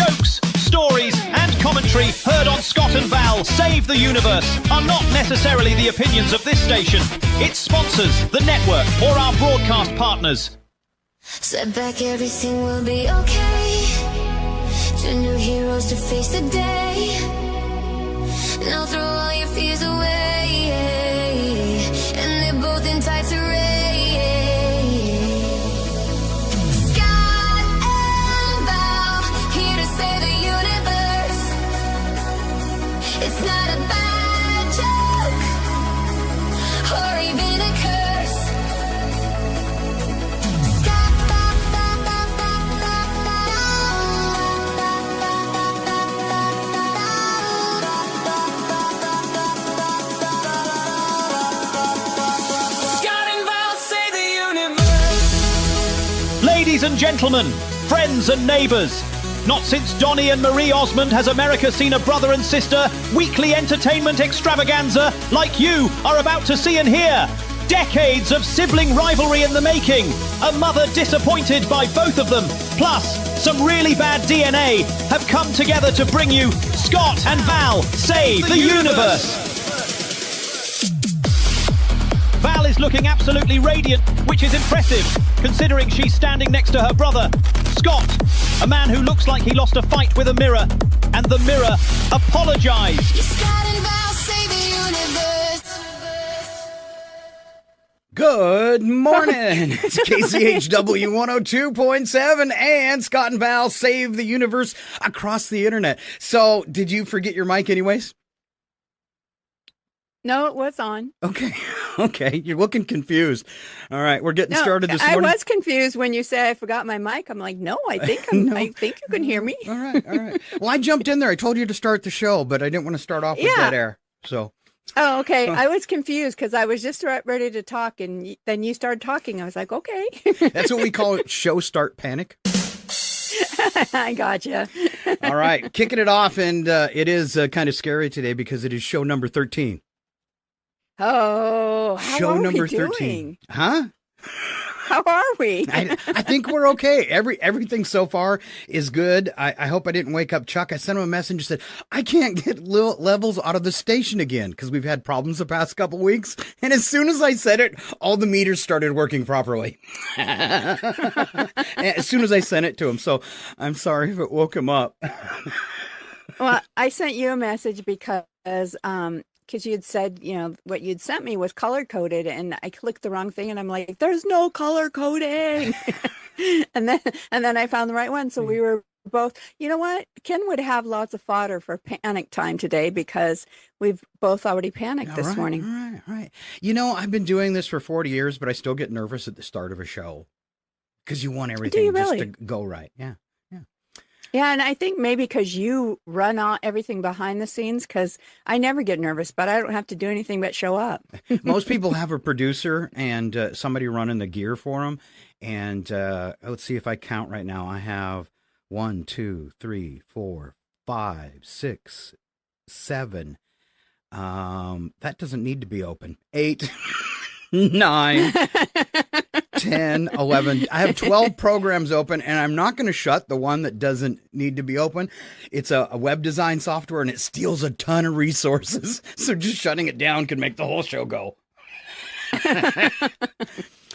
jokes, stories, and commentary heard on Scott and Val Save the Universe are not necessarily the opinions of this station, its sponsors, the network, or our broadcast partners. Step back, everything will be okay. Two new heroes to face the day. Now throw all your fears away. And they're both in tights array. Scott and Val, here to save the universe. It's not a bad joke, or even a curse. Ladies and gentlemen, friends and neighbours, not since Donny and Marie Osmond has America seen a brother and sister weekly entertainment extravaganza like you are about to see and hear. Decades of sibling rivalry in the making, a mother disappointed by both of them, plus some really bad DNA have come together to bring you Scott and Val Save the Universe. Val is looking absolutely radiant, which is impressive, considering she's standing next to her brother, Scott, a man who looks like he lost a fight with a mirror, and the mirror apologised. Scott and Val save the universe. Good morning. It's KCHW 102.7 and Scott and Val Save the Universe across the internet. So, did you forget your mic anyways? No, it was on. Okay. You're looking confused. All right, we're getting started this morning. I was confused when you said I forgot my mic. I'm like, no, I think I think you can hear me. All right. Well, I jumped in there. I told you to start the show, but I didn't want to start off with dead air. So. Oh, okay. I was confused because I was just ready to talk, and then you started talking. I was like, okay. That's what we call it, show start panic. I gotcha. All right, kicking it off, and it is kind of scary today because it is show number 13. Oh, show are number we 13. Doing? Huh? How are we? I think we're okay. Everything so far is good. I hope I didn't wake up Chuck. I sent him a message and said, I can't get levels out of the station again because we've had problems the past couple weeks. And as soon as I said it, all the meters started working properly. As soon as I sent it to him. So I'm sorry if it woke him up. Well, I sent you a message because you had said, what you'd sent me was color coded, and I clicked the wrong thing, and I'm like, there's no color coding. and then I found the right one. So we were both, you know what? Ken would have lots of fodder for panic time today because we've both already panicked this morning. Right. I've been doing this for 40 years, but I still get nervous at the start of a show because you want everything just to go right. Yeah. Yeah, and I think maybe because you run everything behind the scenes, because I never get nervous, but I don't have to do anything but show up. Most people have a producer and somebody running the gear for them. And let's see if I count right now. I have 1, 2, 3, 4, 5, 6, 7. That doesn't need to be open. 8, 9. 10, 11. I have 12 programs open, and I'm not going to shut the one that doesn't need to be open. It's a web design software, and it steals a ton of resources. So just shutting it down could make the whole show go.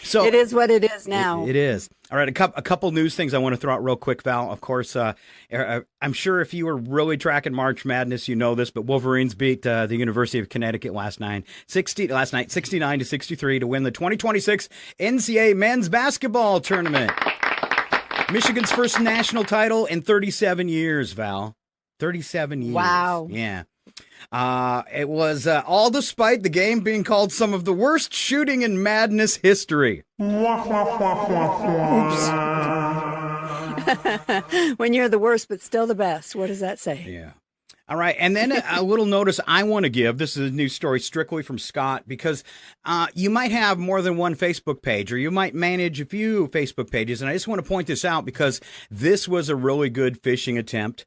So it is what it is now. It is. All right, a couple news things I want to throw out real quick, Val. Of course, I'm sure if you were really tracking March Madness, you know this, but Wolverines beat the University of Connecticut last night, 69-63 to win the 2026 NCAA men's basketball tournament. Michigan's first national title in 37 years, Val. 37 years. Wow. Yeah. It was all despite the game being called some of the worst shooting in Madness history. Oops. When you're the worst, but still the best. What does that say? Yeah. All right. And then a little notice I want to give. This is a news story strictly from Scott, because you might have more than one Facebook page, or you might manage a few Facebook pages. And I just want to point this out because this was a really good phishing attempt.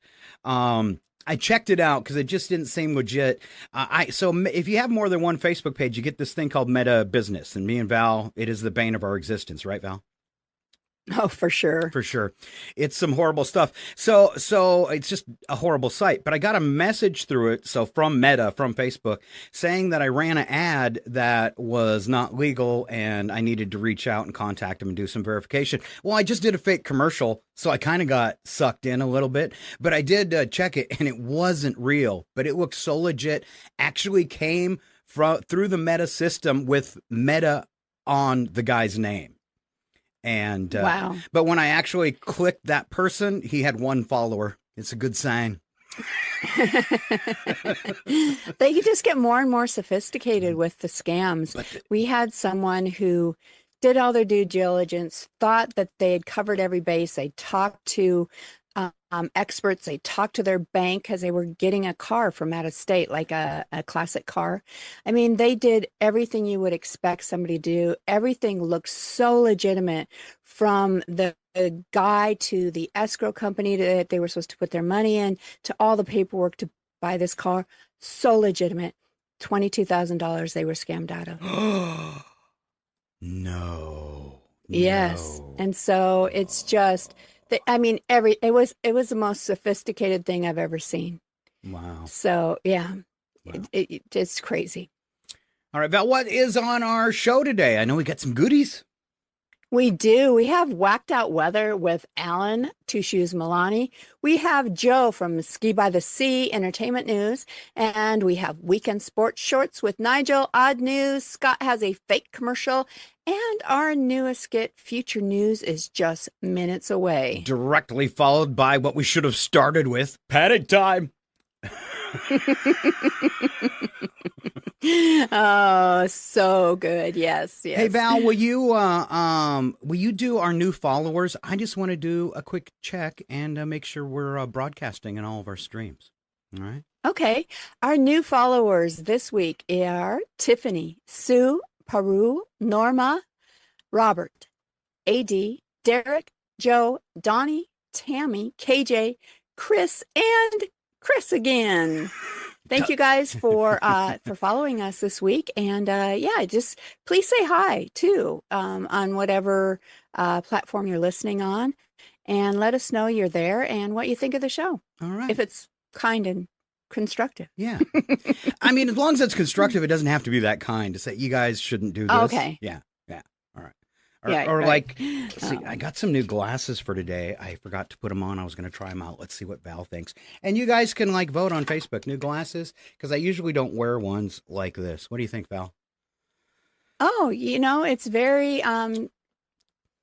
I checked it out because it just didn't seem legit. So if you have more than one Facebook page, you get this thing called Meta Business. And me and Val, it is the bane of our existence. Right, Val? Oh, for sure. For sure. It's some horrible stuff. So it's just a horrible site. But I got a message through it. So from Meta, from Facebook, saying that I ran an ad that was not legal and I needed to reach out and contact them and do some verification. Well, I just did a fake commercial. So I kind of got sucked in a little bit. But I did check it and it wasn't real. But it looked so legit. Actually came through the Meta system with Meta on the guy's name. And wow. But when I actually clicked that person, he had 1 follower. It's a good sign. They just get more and more sophisticated with the scams. We had someone who did all their due diligence, thought that they had covered every base. They talked to experts. They talked to their bank because they were getting a car from out of state, like a classic car. I mean, they did everything you would expect somebody to do. Everything looked so legitimate, from the guy to the escrow company that they were supposed to put their money in, to all the paperwork to buy this car. So legitimate. $22,000 they were scammed out of. No. Yes. No. And so it's just, I mean, it was the most sophisticated thing I've ever seen. Wow. So yeah, Wow. It's crazy. All right, Val, what is on our show today? I know we got some goodies. We do. We have Whacked Out Weather with Alan Two Shoes Milani. We have Joe from Ski by the Sea Entertainment News. And we have Weekend Sports Shorts with Nigel. Odd News. Scott has a fake commercial. And our newest skit, Future News, is just minutes away. Directly followed by what we should have started with, Panic Time. Oh, so good. Yes. Hey, Val, will you do our new followers? I just want to do a quick check and make sure we're broadcasting in all of our streams. All right. Okay. Our new followers this week are Tiffany, Sue, Paru, Norma, Robert, AD, Derek, Joe, Donnie, Tammy, KJ, Chris, and Chris again. Thank you guys for following us this week. And just please say hi too on whatever platform you're listening on, and let us know you're there and what you think of the show. All right. If it's kind and constructive. Yeah. I mean, as long as it's constructive, it doesn't have to be that kind to say you guys shouldn't do this. Okay. Yeah. Yeah. All right. Yeah, right. Like, see, I got some new glasses for today. I forgot to put them on. I was going to try them out. Let's see what Val thinks. And you guys can vote on Facebook, new glasses, because I usually don't wear ones like this. What do you think, Val? Oh, it's very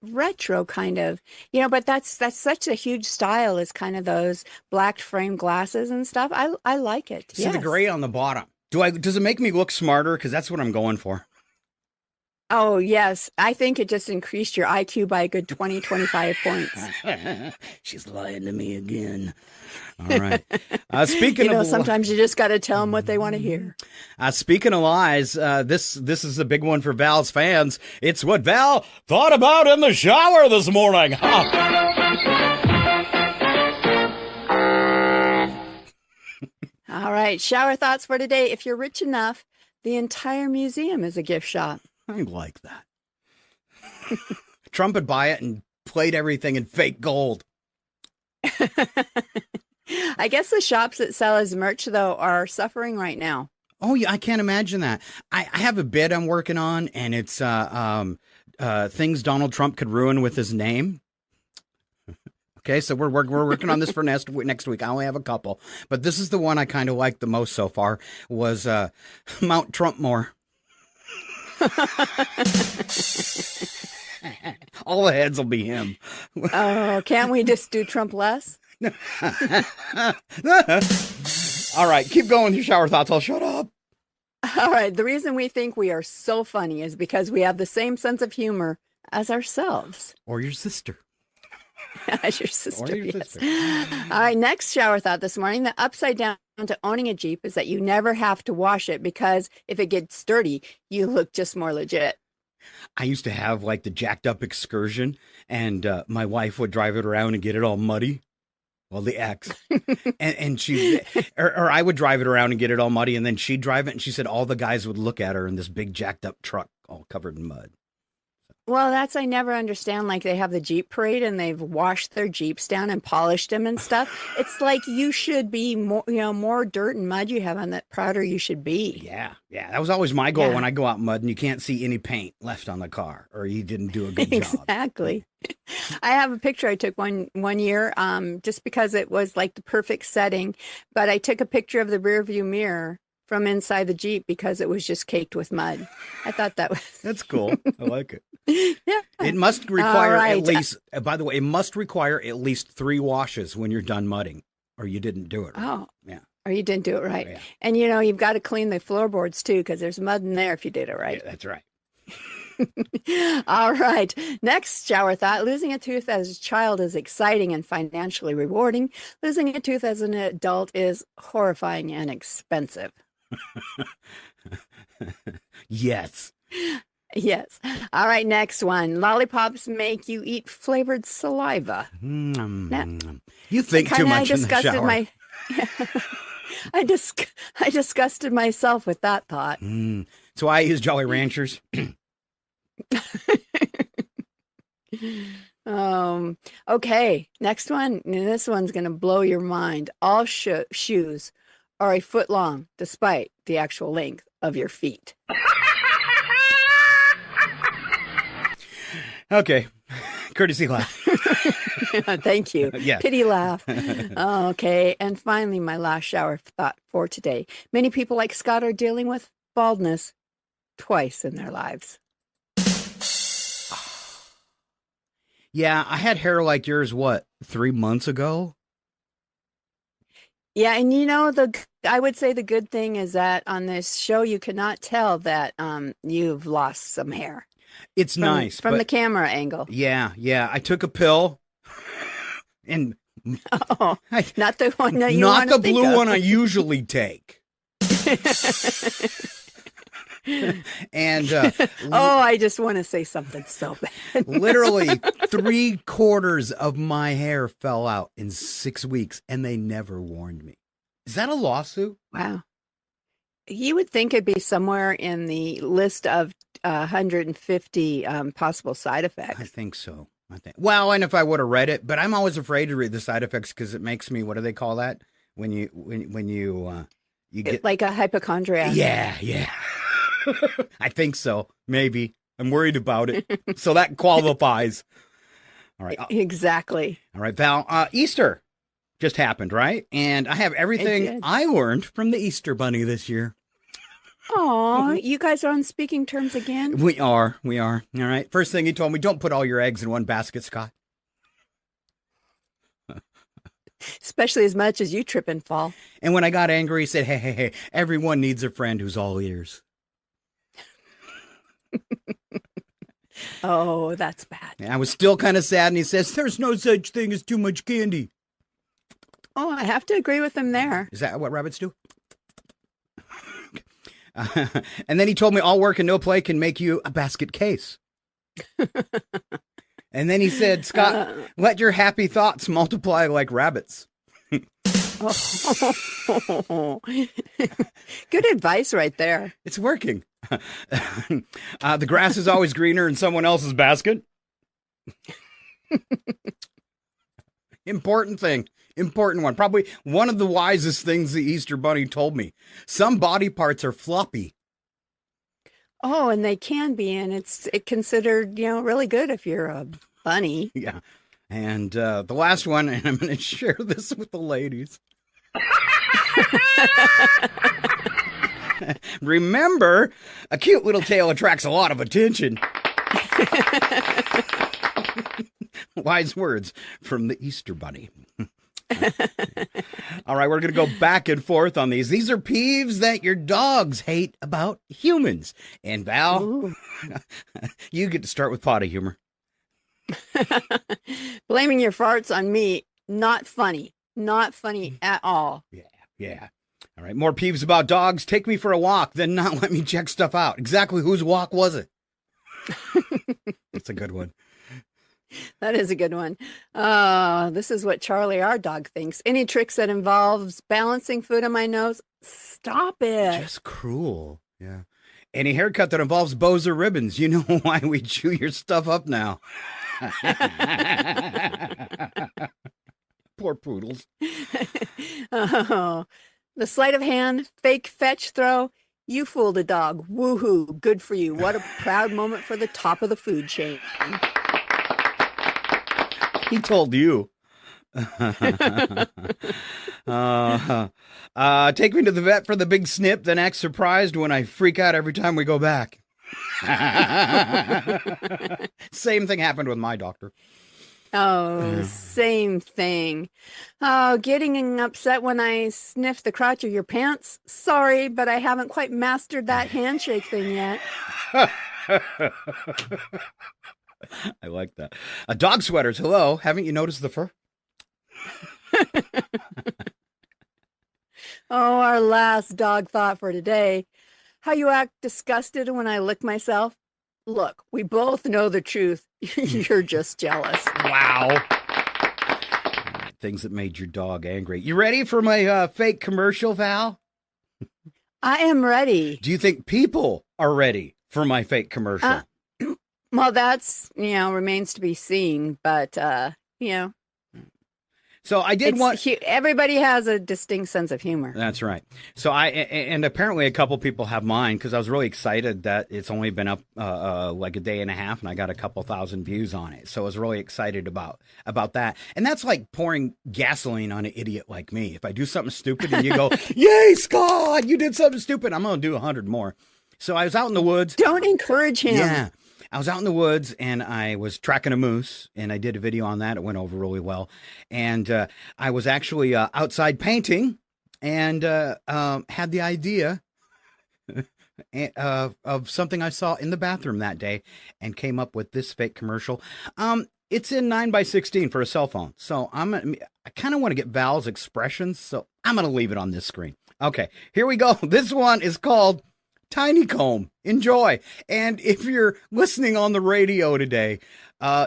retro kind of, but that's such a huge style, is kind of those black frame glasses and stuff. I like it. See the gray on the bottom. Does it make me look smarter? Because that's what I'm going for. Oh, yes. I think it just increased your IQ by a good 20, 25 points. She's lying to me again. All right. Speaking of, sometimes you just got to tell them what they want to hear. Speaking of lies, this is a big one for Val's fans. It's what Val thought about in the shower this morning. All right. Shower thoughts for today. If you're rich enough, the entire museum is a gift shop. I like that. Trump would buy it and plate everything in fake gold. I guess the shops that sell his merch, though, are suffering right now. Oh, yeah, I can't imagine that. I have a bid I'm working on, and it's things Donald Trump could ruin with his name. Okay, so we're working on this for next week. I only have a couple, but this is the one I kind of like the most so far, was Mount Trumpmore. All the heads will be him. Oh, can't we just do Trump less? All right, keep going with your shower thoughts. I'll shut up. All right, the reason we think we are so funny is because we have the same sense of humor as ourselves. Or your sister. As your sister, Or your yes. sister. All right, next shower thought this morning. The upside down to owning a Jeep is that you never have to wash it, because if it gets dirty, you look just more legit. I used to have the jacked up Excursion, and my wife would drive it around and get it all muddy. Well, the ex. and she, or I would drive it around and get it all muddy, and then she'd drive it, and she said all the guys would look at her in this big jacked up truck all covered in mud. Well, that's I never understand. Like they have the Jeep parade and they've washed their Jeeps down and polished them and stuff. It's like you should be more, more dirt and mud you have on that, prouder you should be. Yeah, yeah. That was always my goal Yeah. when I go out in mud and you can't see any paint left on the car or you didn't do a good job. Exactly. I have a picture I took one year, just because it was like the perfect setting. But I took a picture of the rear view mirror from inside the Jeep because it was just caked with mud. I thought that was That's cool. I like it. yeah. It must require right. at least, by the way, it must require at least 3 washes when you're done mudding or you didn't do it right. Oh, Yeah. or you didn't do it right. Yeah. And you've got to clean the floorboards too because there's mud in there if you did it right. Yeah, that's right. All right. Next shower thought. Losing a tooth as a child is exciting and financially rewarding. Losing a tooth as an adult is horrifying and expensive. Yes. Yes. All right. Next one. Lollipops make you eat flavored saliva. You think too much in the shower. I disgusted myself with that thought. So I use Jolly Ranchers. Okay. Next one. And this one's going to blow your mind. All shoes are a foot long, despite the actual length of your feet. Okay. Courtesy laugh. Thank you. Yes. Pity laugh. Okay. And finally, my last shower thought for today. Many people like Scott are dealing with baldness twice in their lives. Yeah, I had hair like yours, 3 months ago? Yeah, and I would say the good thing is that on this show you cannot tell that you've lost some hair. It's nice. From but the camera angle. Yeah. I took a pill and Oh, not the one that you not want to the think blue of. one I usually take. And I just want to say something so bad. literally 3/4 of my hair fell out in 6 weeks and they never warned me. Is that a lawsuit? Wow. You would think it'd be somewhere in the list of 150 possible side effects. I think so. Well, and if I would have read it, but I'm always afraid to read the side effects because it makes me, what do they call that? When you get like a hypochondriac. Yeah. I think so. Maybe. I'm worried about it. So that qualifies. All right. Exactly. All right, Val. Easter just happened, right? And I have everything I learned from the Easter Bunny this year. Oh, you guys are on speaking terms again? We are. All right. First thing he told me, don't put all your eggs in one basket, Scott. Especially as much as you trip and fall. And when I got angry, he said, hey, everyone needs a friend who's all ears. Oh, that's bad. And I was still kind of sad, and he says, there's no such thing as too much candy. Oh, I have to agree with him there. Is that what rabbits do? And then he told me all work and no play can make you a basket case. And then he said, Scott, let your happy thoughts multiply like rabbits. Oh. Good advice right there. It's working. The grass is always greener in someone else's basket. Important one. Probably one of the wisest things the Easter Bunny told me. Some body parts are floppy. Oh, and they can be, and it's considered, really good if you're a bunny. Yeah. And the last one, and I'm going to share this with the ladies. Remember, a cute little tail attracts a lot of attention. Wise words from the Easter Bunny. All right, we're going to go back and forth on these. These are peeves that your dogs hate about humans. And Val, you get to start with potty humor. Blaming your farts on me, not funny. Not funny at all. Yeah. All right, more peeves about dogs. Take me for a walk, then not let me check stuff out. Exactly whose walk was it? That's a good one. That is a good one. This is what Charlie, our dog, thinks. Any tricks that involves balancing food on my nose, stop it. Just cruel. Yeah. Any haircut that involves bows or ribbons, you know why we chew your stuff up now. Poor poodles. Oh, the sleight of hand, fake fetch throw. You fooled a dog. Woohoo. Good for you. What a proud moment for the top of the food chain. He told you. Take me to the vet for the big snip, then act surprised when I freak out every time we go back. Same thing happened with my doctor. Oh, same thing. Oh, getting upset when I sniff the crotch of your pants. Sorry, but I haven't quite mastered that handshake thing yet. I like that. Dog sweaters. Hello. Haven't you noticed the fur? Oh, our last dog thought for today. How you act disgusted when I lick myself? Look, we both know the truth. You're just jealous. Wow. Things that made your dog angry. You ready for my fake commercial, Val? I am ready. Do you think people are ready for my fake commercial? Well, that's, remains to be seen, but, So I did want... Everybody has a distinct sense of humor. That's right. So and apparently a couple people have mine because I was really excited that it's only been up like a day and a half and I got a couple thousand views on it. So I was really excited about that. And that's like pouring gasoline on an idiot like me. If I do something stupid and you go, yay, Scott, you did something stupid, I'm going to do 100 more. So I was out in the woods. Don't encourage him. Yeah. I was out in the woods and I was tracking a moose and I did a video on that. It went over really well. And I was actually outside painting and had the idea of something I saw in the bathroom that day and came up with this fake commercial. It's in 9:16 for a cell phone. So I kind of want to get Val's expressions. So I'm going to leave it on this screen. Okay, here we go. This one is called Tiny Comb. Enjoy. And if you're listening on the radio today,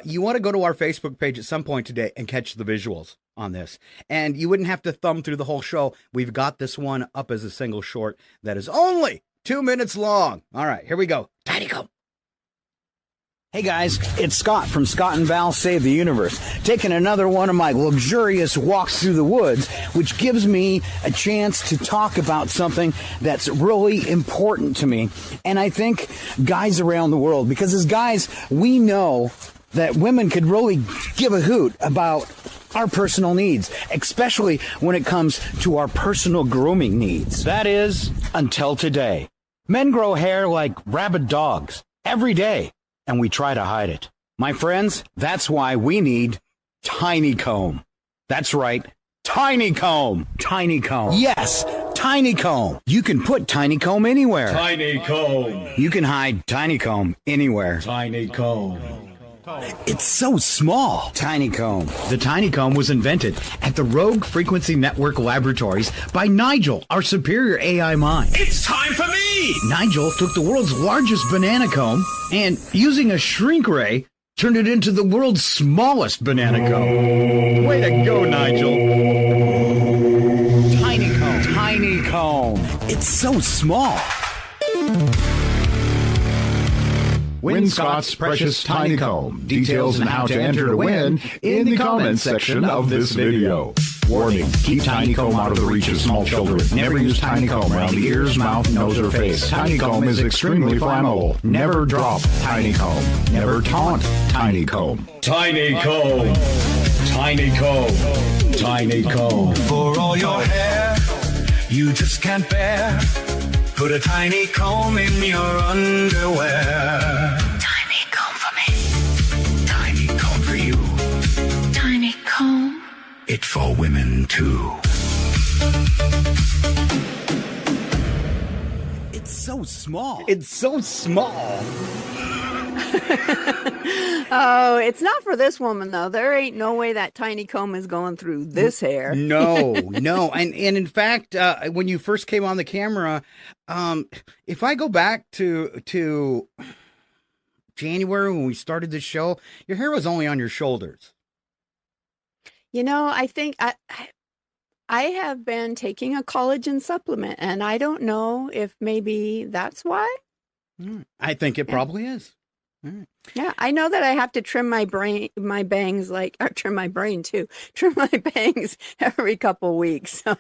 you want to go to our Facebook page at some point today and catch the visuals on this. And you wouldn't have to thumb through the whole show. We've got this one up as a single short that is only 2 minutes long. All right, here we go. Tiny Comb. Hey guys, it's Scott from Scott and Val Save the Universe, taking another one of my luxurious walks through the woods, which gives me a chance to talk about something that's really important to me. And I think guys around the world, because as guys, we know that women could really give a hoot about our personal needs, especially when it comes to our personal grooming needs. That is, until today. Men grow hair like rabid dogs every day. And we try to hide it. My friends, that's why we need Tiny Comb. That's right, Tiny Comb. Tiny Comb. Yes, Tiny Comb. You can put Tiny Comb anywhere. Tiny Comb. You can hide Tiny Comb anywhere. Tiny Comb. It's so small. Tiny Comb. The Tiny Comb was invented at the Rogue Frequency Network Laboratories by Nigel, our superior AI mind. It's time for me! Nigel took the world's largest banana comb and, using a shrink ray, turned it into the world's smallest banana comb. Way to go, Nigel. Tiny Comb. Tiny Comb. It's so small. Win Scott's precious Tiny Comb. Details and how to enter to win in the comments section of this video. Warning, keep Tiny Comb out of the reach of small children. Never use Tiny Comb around the ears, mouth, nose, or face. Tiny Comb is extremely flammable. Never drop Tiny Comb. Never taunt Tiny Comb. Tiny Comb. Tiny Comb. Tiny Comb. For all your hair, you just can't bear. Put a tiny comb in your underwear. Tiny comb for me. Tiny comb for you. Tiny comb. It for women too. It's so small. It's so small. Oh, it's not for this woman, though. There ain't no way that tiny comb is going through this hair. No. And in fact, when you first came on the camera, if I go back to January when we started the show, your hair was only on your shoulders. I think I have been taking a collagen supplement, and I don't know if maybe that's why. I think it probably is. All right. Yeah, I know that I have to trim my bangs, or trim my brain too. Trim my bangs every couple weeks. So.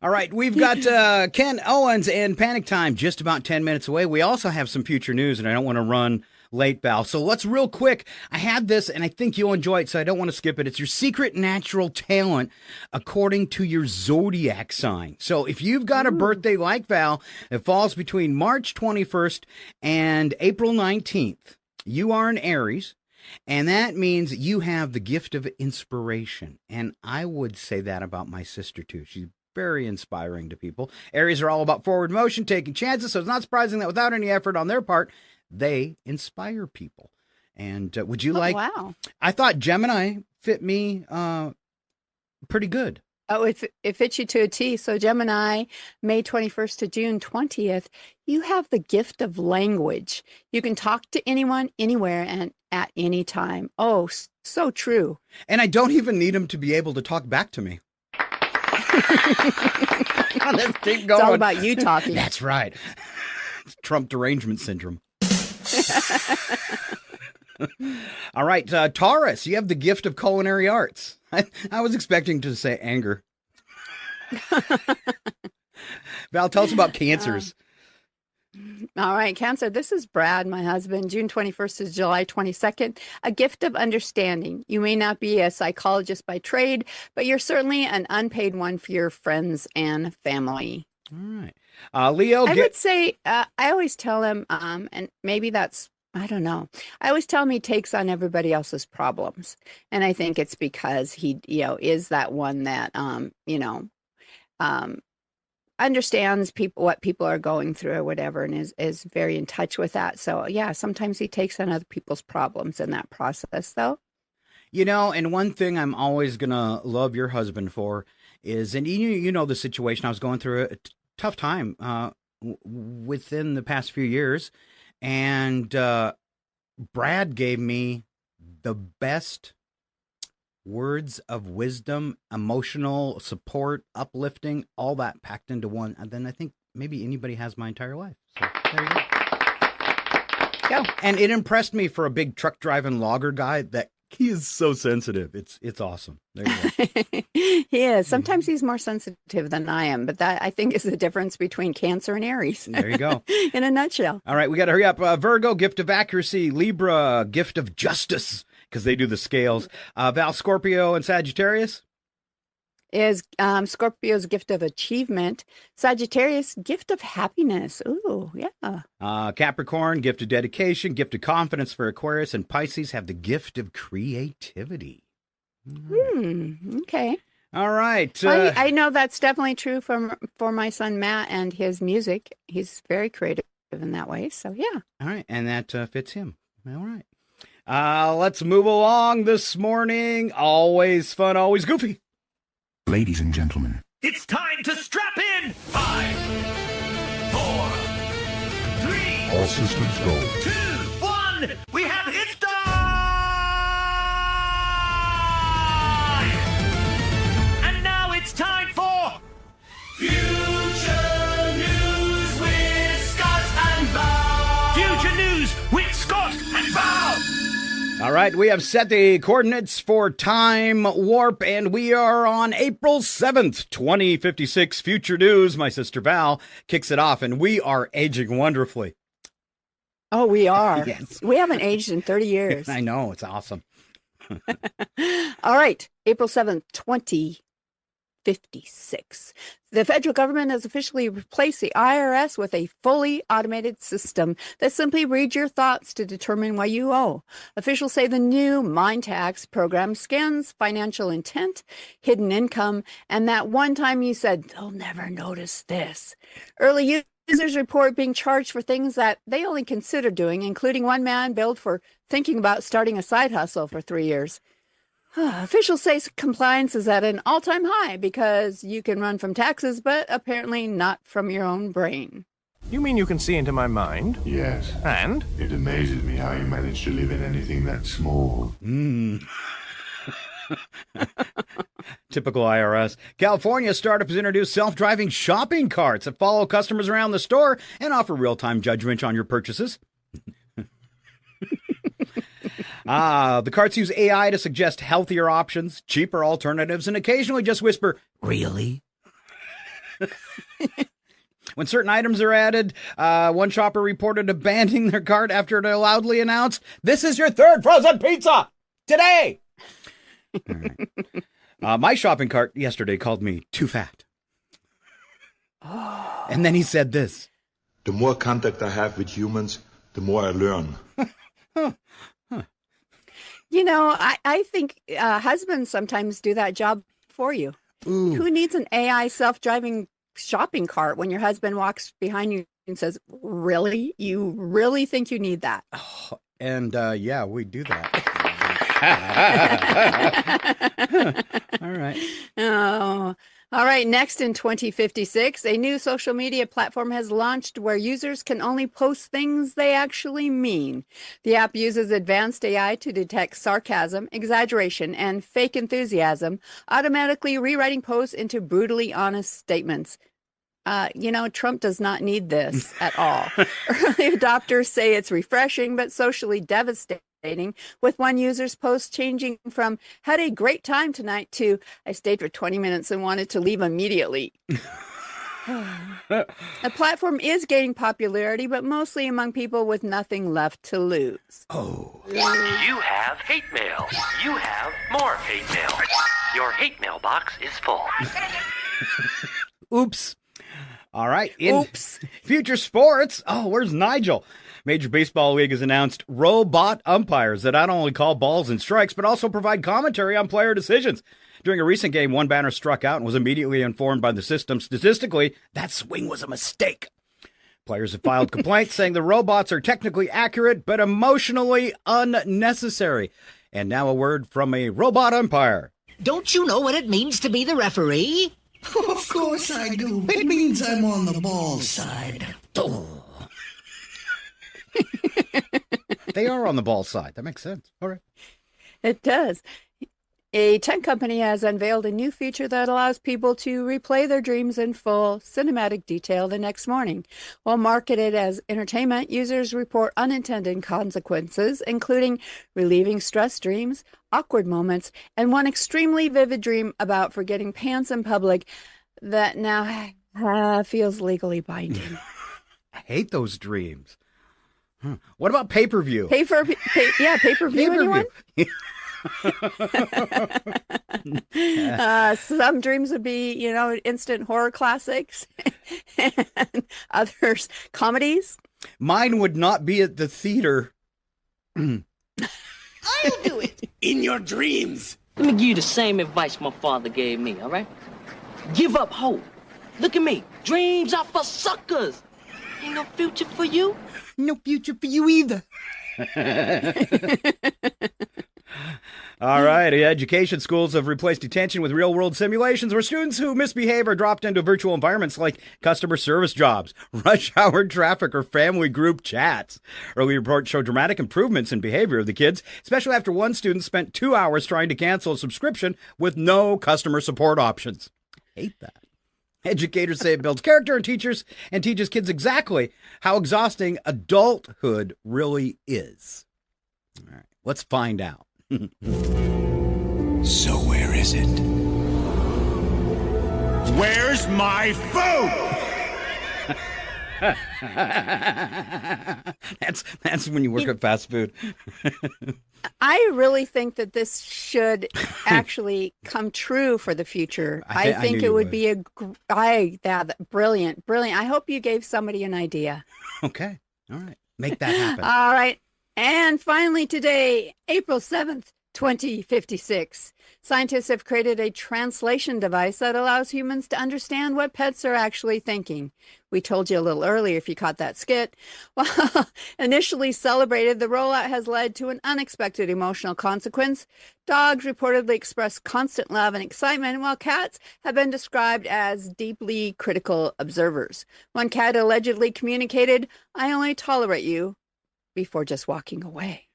All right, we've got Ken Owens and Panic Time just about 10 minutes away. We also have some future news, and I don't want to run late, Val. So let's real quick. I had this, and I think you'll enjoy it, so I don't want to skip it. It's your secret natural talent according to your zodiac sign. So if you've got a birthday like Val, it falls between March 21st and April 19th. You are an Aries, and that means you have the gift of inspiration. And I would say that about my sister, too. She's very inspiring to people. Aries are all about forward motion, taking chances, so it's not surprising that without any effort on their part, they inspire people. And would you like... Wow. I thought Gemini fit me pretty good. Oh, it fits you to a T. So Gemini, May 21st to June 20th, you have the gift of language. You can talk to anyone, anywhere, and at any time. Oh, so true. And I don't even need them to be able to talk back to me. Let's keep going. It's all about you talking. That's right. It's Trump derangement syndrome. All right, Taurus, you have the gift of culinary arts. I was expecting to say anger. Val, tell us about cancers. All right, Cancer, this is Brad, my husband, June 21st to July 22nd, a gift of understanding. You may not be a psychologist by trade, but you're certainly an unpaid one for your friends and family. All right. Leo, I would say, I always tell him, and maybe that's, I don't know. I always tell him he takes on everybody else's problems. And I think it's because he, is that one that, understands what people are going through or whatever, and is very in touch with that. So yeah, sometimes he takes on other people's problems in that process though. And one thing I'm always going to love your husband for is, and you know the situation, I was going through a tough time within the past few years, and Brad gave me the best words of wisdom, emotional support, uplifting, all that packed into one. And then I think maybe anybody has my entire life. So there you go. And it impressed me for a big truck driving logger guy that he is so sensitive. It's awesome. There you go. He is. Sometimes he's more sensitive than I am, but that I think is the difference between Cancer and Aries. There you go. In a nutshell. All right, we got to hurry up. Virgo, gift of accuracy. Libra, gift of justice, because they do the scales. Val, Scorpio, and Sagittarius? Is Scorpio's gift of achievement. Sagittarius, gift of happiness. Ooh, yeah. Capricorn, gift of dedication, gift of confidence for Aquarius, and Pisces have the gift of creativity. Okay. All right. I know that's definitely true for my son Matt and his music. He's very creative in that way. So yeah. All right, and that fits him. All right. Let's move along this morning. Always fun, always goofy. Ladies and gentlemen, It's time to strap in. 5, 4, 3, all systems go. 2, 1. We have it time. And now it's time for Future News with Scott and Val. Future News with Scott and Val. All right, we have set the coordinates for Time Warp, and we are on April 7th, 2056. Future News, my sister Val, kicks it off, and we are aging wonderfully. Oh, we are. Yes. We haven't aged in 30 years. I know, it's awesome. All right, April 7th, 2056. The federal government has officially replaced the IRS with a fully automated system that simply reads your thoughts to determine what you owe. Officials say the new Mind Tax program scans financial intent, hidden income, and that one time you said, they'll never notice this. Early users report being charged for things that they only consider doing, including one man billed for thinking about starting a side hustle for 3 years. Officials say compliance is at an all-time high because you can run from taxes, but apparently not from your own brain. You mean you can see into my mind? Yes. And? It amazes me how you manage to live in anything that small. Typical IRS. California startup has introduced self-driving shopping carts that follow customers around the store and offer real-time judgment on your purchases. The carts use AI to suggest healthier options, cheaper alternatives, and occasionally just whisper, "Really?" When certain items are added, one shopper reported abandoning their cart after they loudly announced, "This is your third frozen pizza today." All right. My shopping cart yesterday called me too fat. And then he said this. The more contact I have with humans, the more I learn. You know, I think husbands sometimes do that job for you. Ooh. Who needs an AI self-driving shopping cart when your husband walks behind you and says, "Really? You really think you need that?" Oh, and yeah, we do that. All right. Oh, all right. Next, in 2056, a new social media platform has launched where users can only post things they actually mean. The app uses advanced AI to detect sarcasm, exaggeration, and fake enthusiasm, automatically rewriting posts into brutally honest statements. You know, Trump does not need this at all. Early adopters say it's refreshing, but socially devastating, with one user's post changing from "had a great time tonight" to "I stayed for 20 minutes and wanted to leave immediately." The platform is gaining popularity, but mostly among people with nothing left to lose. Oh. You have hate mail. You have more hate mail. Your hate mail box is full. Oops. All right. Oops. Future sports. Oh, where's Nigel? Major Baseball League has announced robot umpires that not only call balls and strikes, but also provide commentary on player decisions. During a recent game, one batter struck out and was immediately informed by the system statistically that swing was a mistake. Players have filed complaints saying the robots are technically accurate, but emotionally unnecessary. And now a word from a robot umpire. Don't you know what it means to be the referee? Of course I do. It means I'm on the ball side. Oh. They are on the ball side. That makes sense. All right. It does. A tech company has unveiled a new feature that allows people to replay their dreams in full cinematic detail the next morning. While marketed as entertainment, users report unintended consequences, including relieving stress dreams, awkward moments, and one extremely vivid dream about forgetting pants in public that now feels legally binding. I hate those dreams. What about pay-per-view? Pay-per-view, anyone? Some dreams would be, instant horror classics, and others comedies. Mine would not be at the theater. I'll do it. In your dreams. Let me give you the same advice my father gave me, all right? Give up hope. Look at me. Dreams are for suckers. Ain't no future for you. No future for you either. All right. Education schools have replaced detention with real-world simulations where students who misbehave are dropped into virtual environments like customer service jobs, rush hour traffic, or family group chats. Early reports show dramatic improvements in behavior of the kids, especially after one student spent 2 hours trying to cancel a subscription with no customer support options. I hate that. Educators say it builds character in teachers and teaches kids exactly how exhausting adulthood really is. All right, let's find out. So where is it? Where's my food? That's when you work at fast food. I really think that this should actually come true for the future. I think it would be brilliant. I hope you gave somebody an idea. Okay. All right. Make that happen. All right. And finally today, April 7th, 2056, scientists have created a translation device that allows humans to understand what pets are actually thinking. We told you a little earlier if you caught that skit. While initially celebrated, the rollout has led to an unexpected emotional consequence. Dogs reportedly express constant love and excitement, while cats have been described as deeply critical observers. One cat allegedly communicated, "I only tolerate you," before just walking away.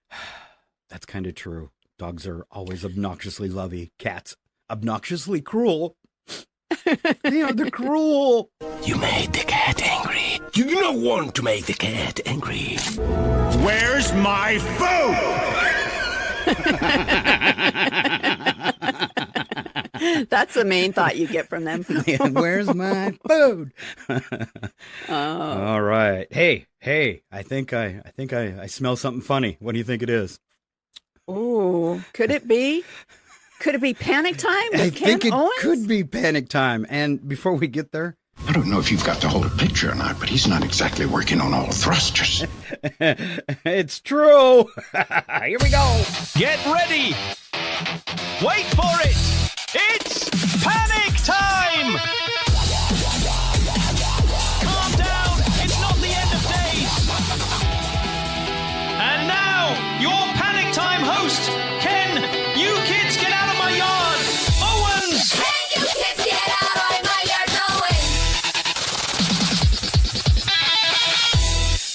That's kind of true. Dogs are always obnoxiously lovey. Cats, obnoxiously cruel. They're cruel. You made the cat angry. You do not want to make the cat angry. Where's my food? That's the main thought you get from them. Where's my food? All right. Hey, I think I smell something funny. What do you think it is? Oh, could it be? Could it be panic time with I Ken think it Owens? could be panic time. And before we get there, I don't know if you've got the whole picture or not, but he's not exactly working on all thrusters. it's true. Here we go. Get ready. Wait for it. It's panic time. Calm down. It's not the end of days. And now, your panic time host, Ken. You kids get out of my yard. Owens. Hey, you kids, get out of my yard,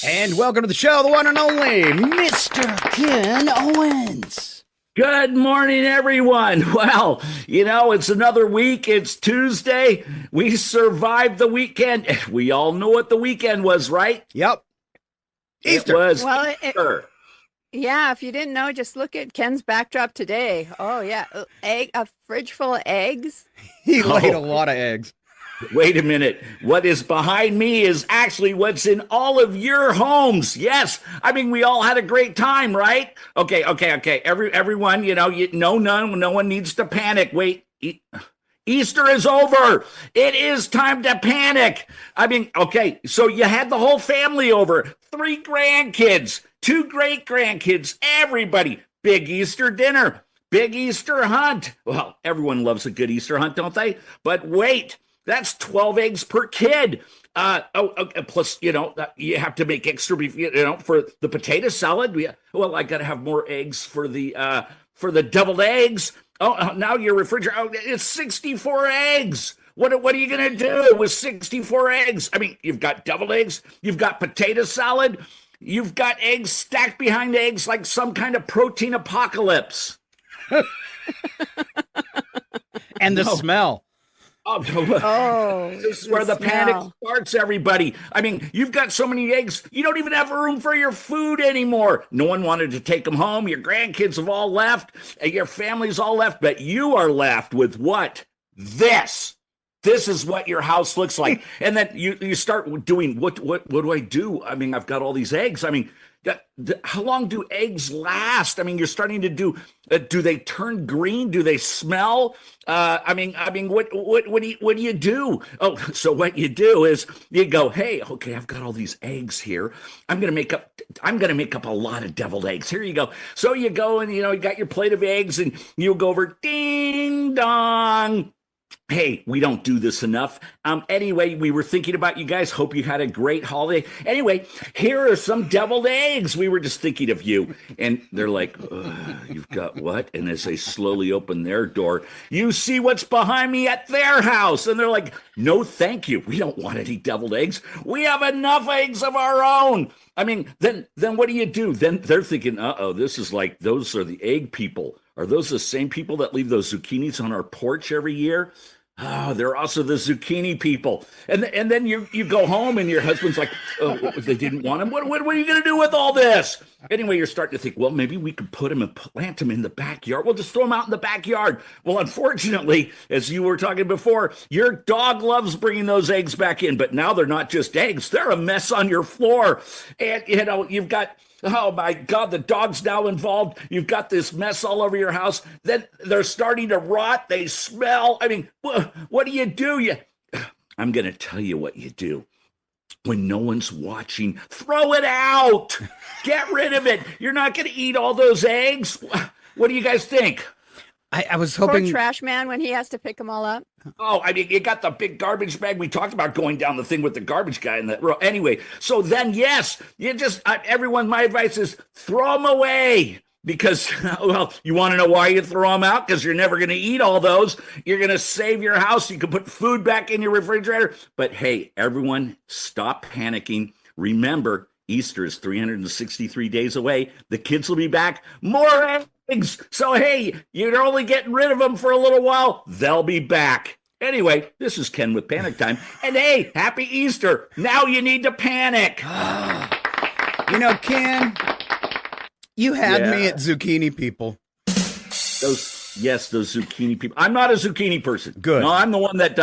And welcome to the show, the one and only Mr. Ken Owens. Good morning, everyone. Well, it's another week. It's Tuesday. We survived the weekend. We all know what the weekend was, right? Yep. Easter. It was Easter. Yeah, if you didn't know, just look at Ken's backdrop today. Oh, yeah. A fridge full of eggs. He laid a lot of eggs. Wait a minute. What is behind me is actually what's in all of your homes. Yes. I mean, we all had a great time, right? Okay. Everyone, no one needs to panic. Wait, Easter is over. It is time to panic. I mean, okay, so you had the whole family over, 3 grandkids, 2 great-grandkids, everybody. Big Easter dinner, big Easter hunt. Well, everyone loves a good Easter hunt, don't they? But wait. That's 12 eggs per kid. Plus, you have to make extra beef, for the potato salad. I got to have more eggs for the deviled eggs. Oh, now your refrigerator, it's 64 eggs. What are you going to do with 64 eggs? I mean, you've got deviled eggs, you've got potato salad, you've got eggs stacked behind eggs like some kind of protein apocalypse. And the smell. Oh, this is where the panic starts, everybody. I mean, you've got so many eggs, you don't even have room for your food anymore. No one wanted to take them home. Your grandkids have all left. Your family's all left. But you are left with what? This. This is what your house looks like. And then you start doing, what do I do? I mean, I've got all these eggs. I mean, how long do eggs last? I mean, you're starting to do they turn green? Do they smell? I mean, what do you do? Oh, so what you do is you go, hey, okay, I've got all these eggs here. I'm gonna make up a lot of deviled eggs. Here you go. So you go and you got your plate of eggs and you go over, ding dong. Hey, we don't do this enough. Anyway, we were thinking about you guys. Hope you had a great holiday. Anyway, here are some deviled eggs. We were just thinking of you. And they're like, you've got what? And as they slowly open their door, you see what's behind me at their house. And they're like, no, thank you. We don't want any deviled eggs. We have enough eggs of our own. I mean, then what do? Then they're thinking, this is like, those are the egg people. Are those the same people that leave those zucchinis on our porch every year? Oh, they're also the zucchini people. And then you go home and your husband's like, they didn't want them. What are you going to do with all this? Anyway, you're starting to think, well, maybe we could put them and plant them in the backyard. We'll just throw them out in the backyard. Well, unfortunately, as you were talking before, your dog loves bringing those eggs back in. But now they're not just eggs. They're a mess on your floor. And, you've got... Oh, my God, the dog's now involved. You've got this mess all over your house. Then they're starting to rot. They smell. I mean, what do you do? I'm going to tell you what you do. When no one's watching, throw it out. Get rid of it. You're not going to eat all those eggs. What do you guys think? I was hoping... Poor trash man when he has to pick them all up. Oh, I mean, you got the big garbage bag. We talked about going down the thing with the garbage guy in that row. Anyway, so then, yes, you just, everyone, my advice is throw them away. Because, well, you want to know why you throw them out? Because you're never going to eat all those. You're going to save your house. You can put food back in your refrigerator. But hey, everyone, stop panicking. Remember, Easter is 363 days away. The kids will be back. More eggs. So, hey, you're only getting rid of them for a little while. They'll be back. Anyway, this is Ken with Panic Time. And hey, happy Easter. Now you need to panic. You know, Ken, you had me at zucchini people. Those zucchini people. I'm not a zucchini person. Good. No, I'm the one that,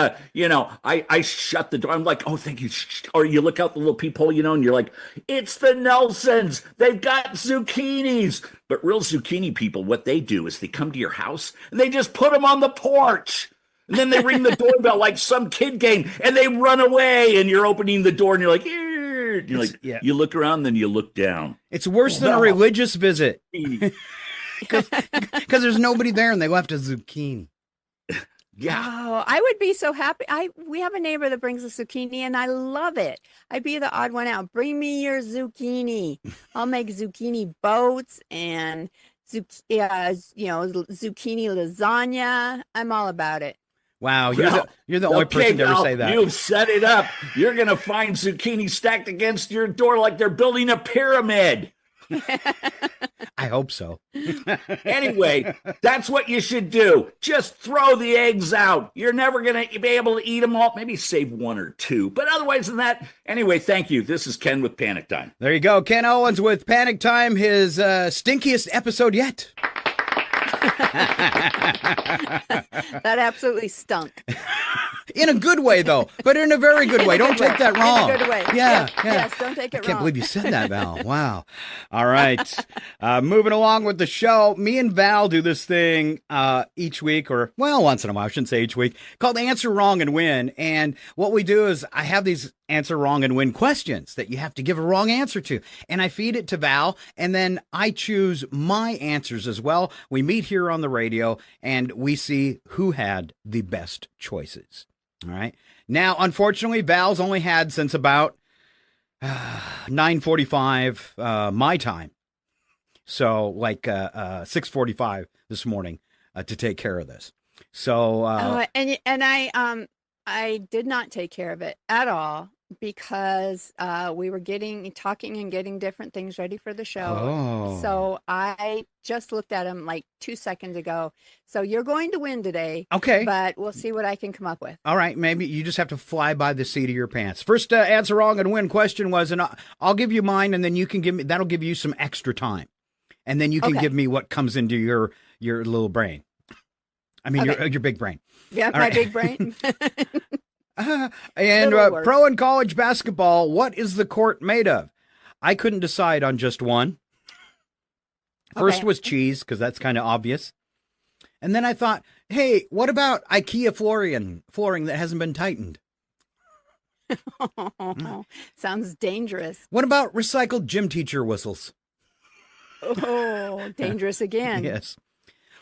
I shut the door. I'm like, oh, thank you. Or you look out the little peephole, and you're like, it's the Nelsons. They've got zucchinis. But real zucchini people, what they do is they come to your house and they just put them on the porch. And then they ring the doorbell like some kid game and they run away. And you're opening the door and you're like, you look around, then you look down. It's worse than a religious visit. Because there's nobody there and they left a zucchini. Yeah. Oh, I would be so happy. We have a neighbor that brings a zucchini and I love it. I'd be the odd one out. Bring me your zucchini. I'll make zucchini boats and zucchini lasagna. I'm all about it. Wow, you're the only person to ever say that. You've set it up. You're going to find zucchini stacked against your door like they're building a pyramid. I hope so. Anyway, that's what you should do. Just throw the eggs out. You're never going to be able to eat them all. Maybe save one or two. But otherwise than that, anyway, thank you. This is Ken with Panic Time. There you go. Ken Owens with Panic Time, his stinkiest episode yet. That absolutely stunk. In a good way, though, but in a very good way. Don't take that wrong. In a good way. Yeah. Yes, don't take it wrong. I can't believe you said that, Val. Wow. All right. Moving along with the show, me and Val do this thing each week, or, well, once in a while, I shouldn't say each week, called Answer Wrong and Win. And what we do is I have these answer wrong and win questions that you have to give a wrong answer to. And I feed it to Val, and then I choose my answers as well. We meet here on the radio, and we see who had the best choices. All right. Now, unfortunately, Val's only had since about 9:45 my time. So like 6:45 this morning to take care of this. So and I did not take care of it at all because we were talking and getting different things ready for the show. Oh. So I just looked at him like 2 seconds ago. So you're going to win today. Okay. But we'll see what I can come up with. All right. Maybe you just have to fly by the seat of your pants. First answer wrong and win question was, and I'll give you mine, and then you can that'll give you some extra time. And then you can give me what comes into your little brain. I mean, your big brain. Yeah, All my right. big brain. And pro and college basketball, what is the court made of? I couldn't decide on just one. First was cheese, because that's kind of obvious. And then I thought, hey, what about IKEA flooring that hasn't been tightened? Sounds dangerous. What about recycled gym teacher whistles? Oh, dangerous again. Yes.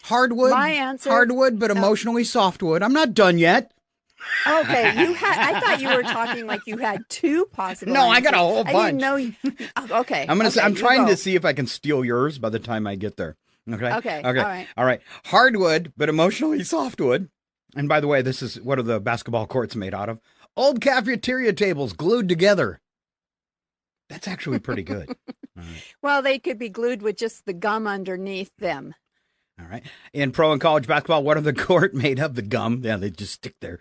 Hardwood. My answer. Hardwood, but emotionally softwood. I'm not done yet. Okay, I thought you were talking like you had two possible. No, answers. I got a whole bunch. I didn't know you. Okay. I'm trying to see if I can steal yours by the time I get there. Okay. Okay. All right. Hardwood, but emotionally softwood. And by the way, this is what are the basketball courts made out of? Old cafeteria tables glued together. That's actually pretty good. All right. Well, they could be glued with just the gum underneath them. All right. In pro and college basketball, what are the court made of? The gum. Yeah, they just stick there.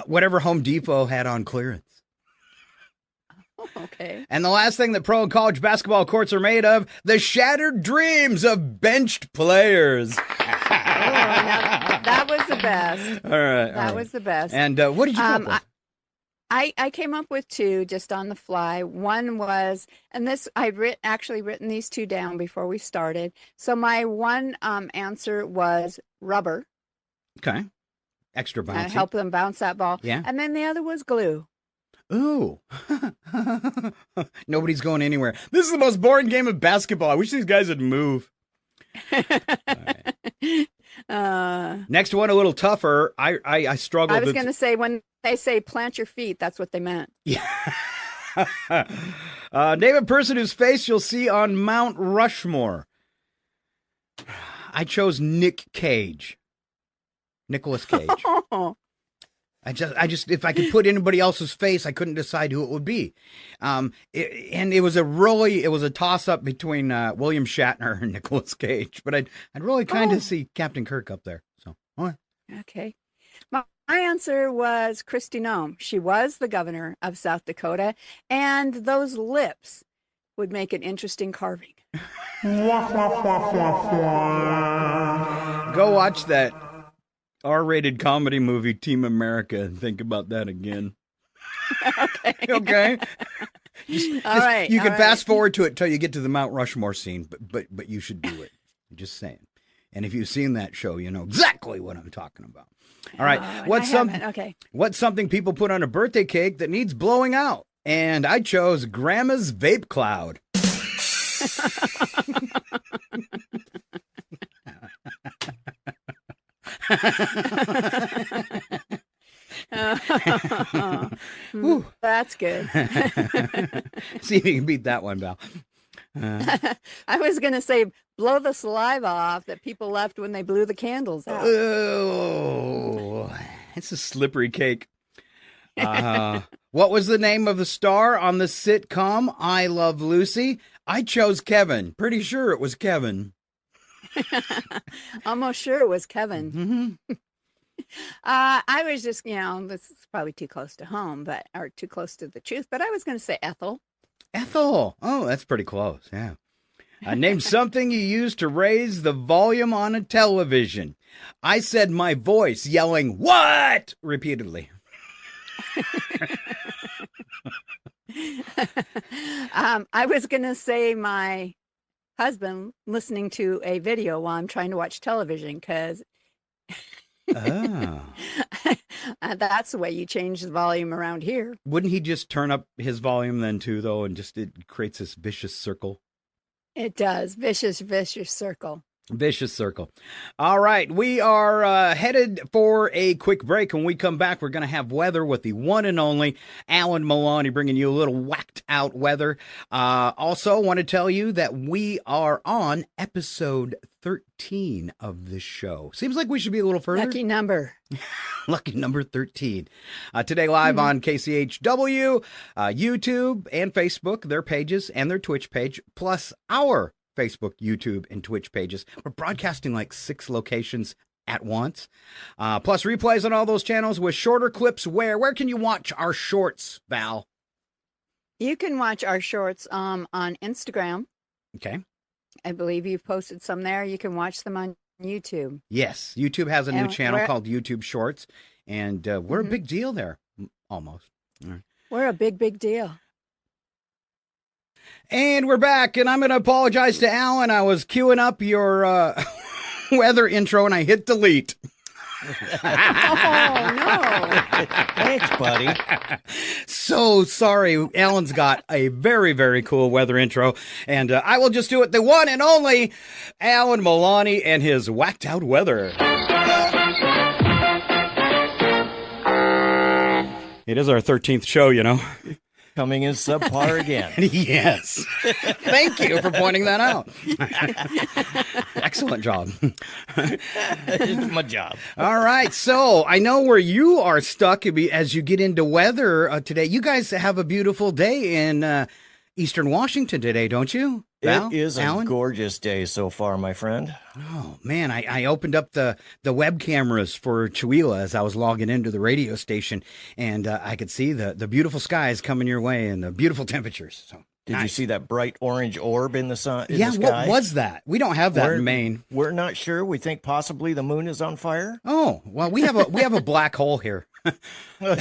Whatever Home Depot had on clearance. Okay. And the last thing that pro and college basketball courts are made of, the shattered dreams of benched players. That was the best. All right. That was the best. And what did you come up with? I came up with two just on the fly. One was, and this I'd actually written these two down before we started. So my one answer was rubber. Okay. Extra bouncy. Help them bounce that ball. Yeah. And then the other was glue. Ooh. Nobody's going anywhere. This is the most boring game of basketball. I wish these guys would move. Next one, a little tougher. I struggled. I was going to say, when they say plant your feet, that's what they meant. Yeah. Name a person whose face you'll see on Mount Rushmore. I chose Nick Cage. Nicolas Cage. I just, if I could put anybody else's face, I couldn't decide who it would be. And it was a toss up between William Shatner and Nicolas Cage, but I'd really kind of see Captain Kirk up there. So, okay. My answer was Kristi Noem. She was the governor of South Dakota, and those lips would make an interesting carving. Go watch that R-rated comedy movie, Team America, and think about that again. Okay. All right. You can fast forward to it till you get to the Mount Rushmore scene, but you should do it. I'm just saying. And if you've seen that show, you know exactly what I'm talking about. All right. What's something people put on a birthday cake that needs blowing out? And I chose Grandma's vape cloud. That's good. See if you can beat that one, Val. I was going to say blow the saliva off that people left when they blew the candles out. Oh, it's a slippery cake. What was the name of the star on the sitcom I Love Lucy? I chose Kevin. Pretty sure it was Kevin. Almost sure it was Kevin. Mm-hmm. I was just, this is probably too close to home, or too close to the truth, but I was going to say Ethel. Ethel. Oh, that's pretty close. Yeah. Name something you use to raise the volume on a television. I said my voice yelling, "What?" repeatedly. I was going to say my husband listening to a video while I'm trying to watch television because that's the way you change the volume around here. Wouldn't he just turn up his volume then too, though, and just it creates this vicious circle? It does. Vicious circle. Vicious circle. All right. We are headed for a quick break. When we come back, we're going to have weather with the one and only Alan Maloney, bringing you a little whacked out weather. Also, want to tell you that we are on episode 13 of this show. Seems like we should be a little further. Lucky number. Lucky number 13. Today live on KCHW, YouTube, and Facebook, their pages and their Twitch page, plus our Facebook, YouTube, and Twitch pages. We're broadcasting like 6 locations at once. Plus replays on all those channels with shorter clips. Where can you watch our shorts, Val? You can watch our shorts on Instagram. Okay. I believe you've posted some there. You can watch them on YouTube. Yes. YouTube has a new channel called YouTube Shorts, and we're a big deal there. Almost. All right. We're a big deal. And we're back, and I'm going to apologize to Alan. I was queuing up your weather intro, and I hit delete. Oh, no. Thanks, buddy. So sorry. Alan's got a very, very cool weather intro, and I will just do it. The one and only Alan Maloney and his whacked out weather. It is our 13th show, you know. Coming in subpar again. Yes. Thank you for pointing that out. Excellent job. It's my job. All right. So I know where you are stuck as you get into weather today. You guys have a beautiful day in Eastern Washington today, don't you? Val? It is Alan? a gorgeous day so far, my friend. Oh, man, I opened up the web cameras for Chihuahua as I was logging into the radio station, and I could see the beautiful skies coming your way and the beautiful temperatures. So Did you see that bright orange orb in the sun? Yeah, the sky? What was that? We don't have that in Maine. We're not sure. We think possibly the moon is on fire. Oh, well, we have a black hole here. Well,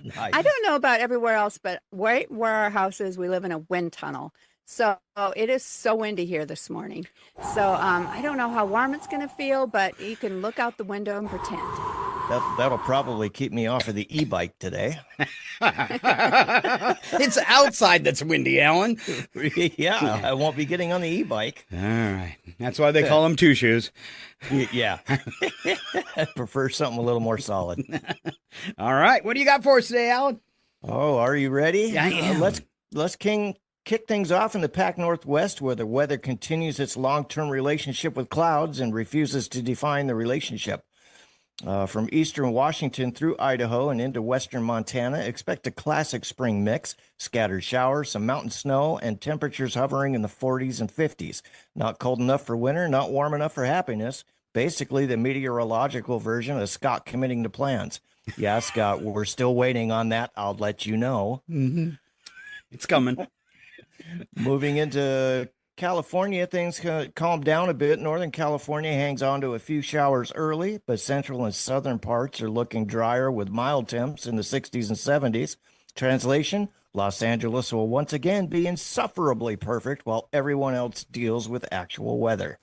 nice. I don't know about everywhere else, but right where our house is, we live in a wind tunnel. So it is so windy here this morning. So I don't know how warm it's going to feel, but you can look out the window and pretend. That'll probably keep me off of the e-bike today. It's outside that's windy, Alan. Yeah, I won't be getting on the e-bike. All right. That's why they call them two shoes. Yeah. I prefer something a little more solid. All right. What do you got for us today, Alan? Oh, are you ready? I am. Let's kick things off in the Pac Northwest, where the weather continues its long-term relationship with clouds and refuses to define the relationship. From eastern Washington through Idaho and into western Montana, expect a classic spring mix, scattered showers, some mountain snow, and temperatures hovering in the 40s and 50s. Not cold enough for winter, not warm enough for happiness. Basically, the meteorological version of Scott committing to plans. Yeah, Scott, we're still waiting on that. I'll let you know. Mm-hmm. It's coming. Moving into California, things calm down a bit. Northern California hangs on to a few showers early, but central and southern parts are looking drier with mild temps in the 60s and 70s. Translation, Los Angeles will once again be insufferably perfect while everyone else deals with actual weather.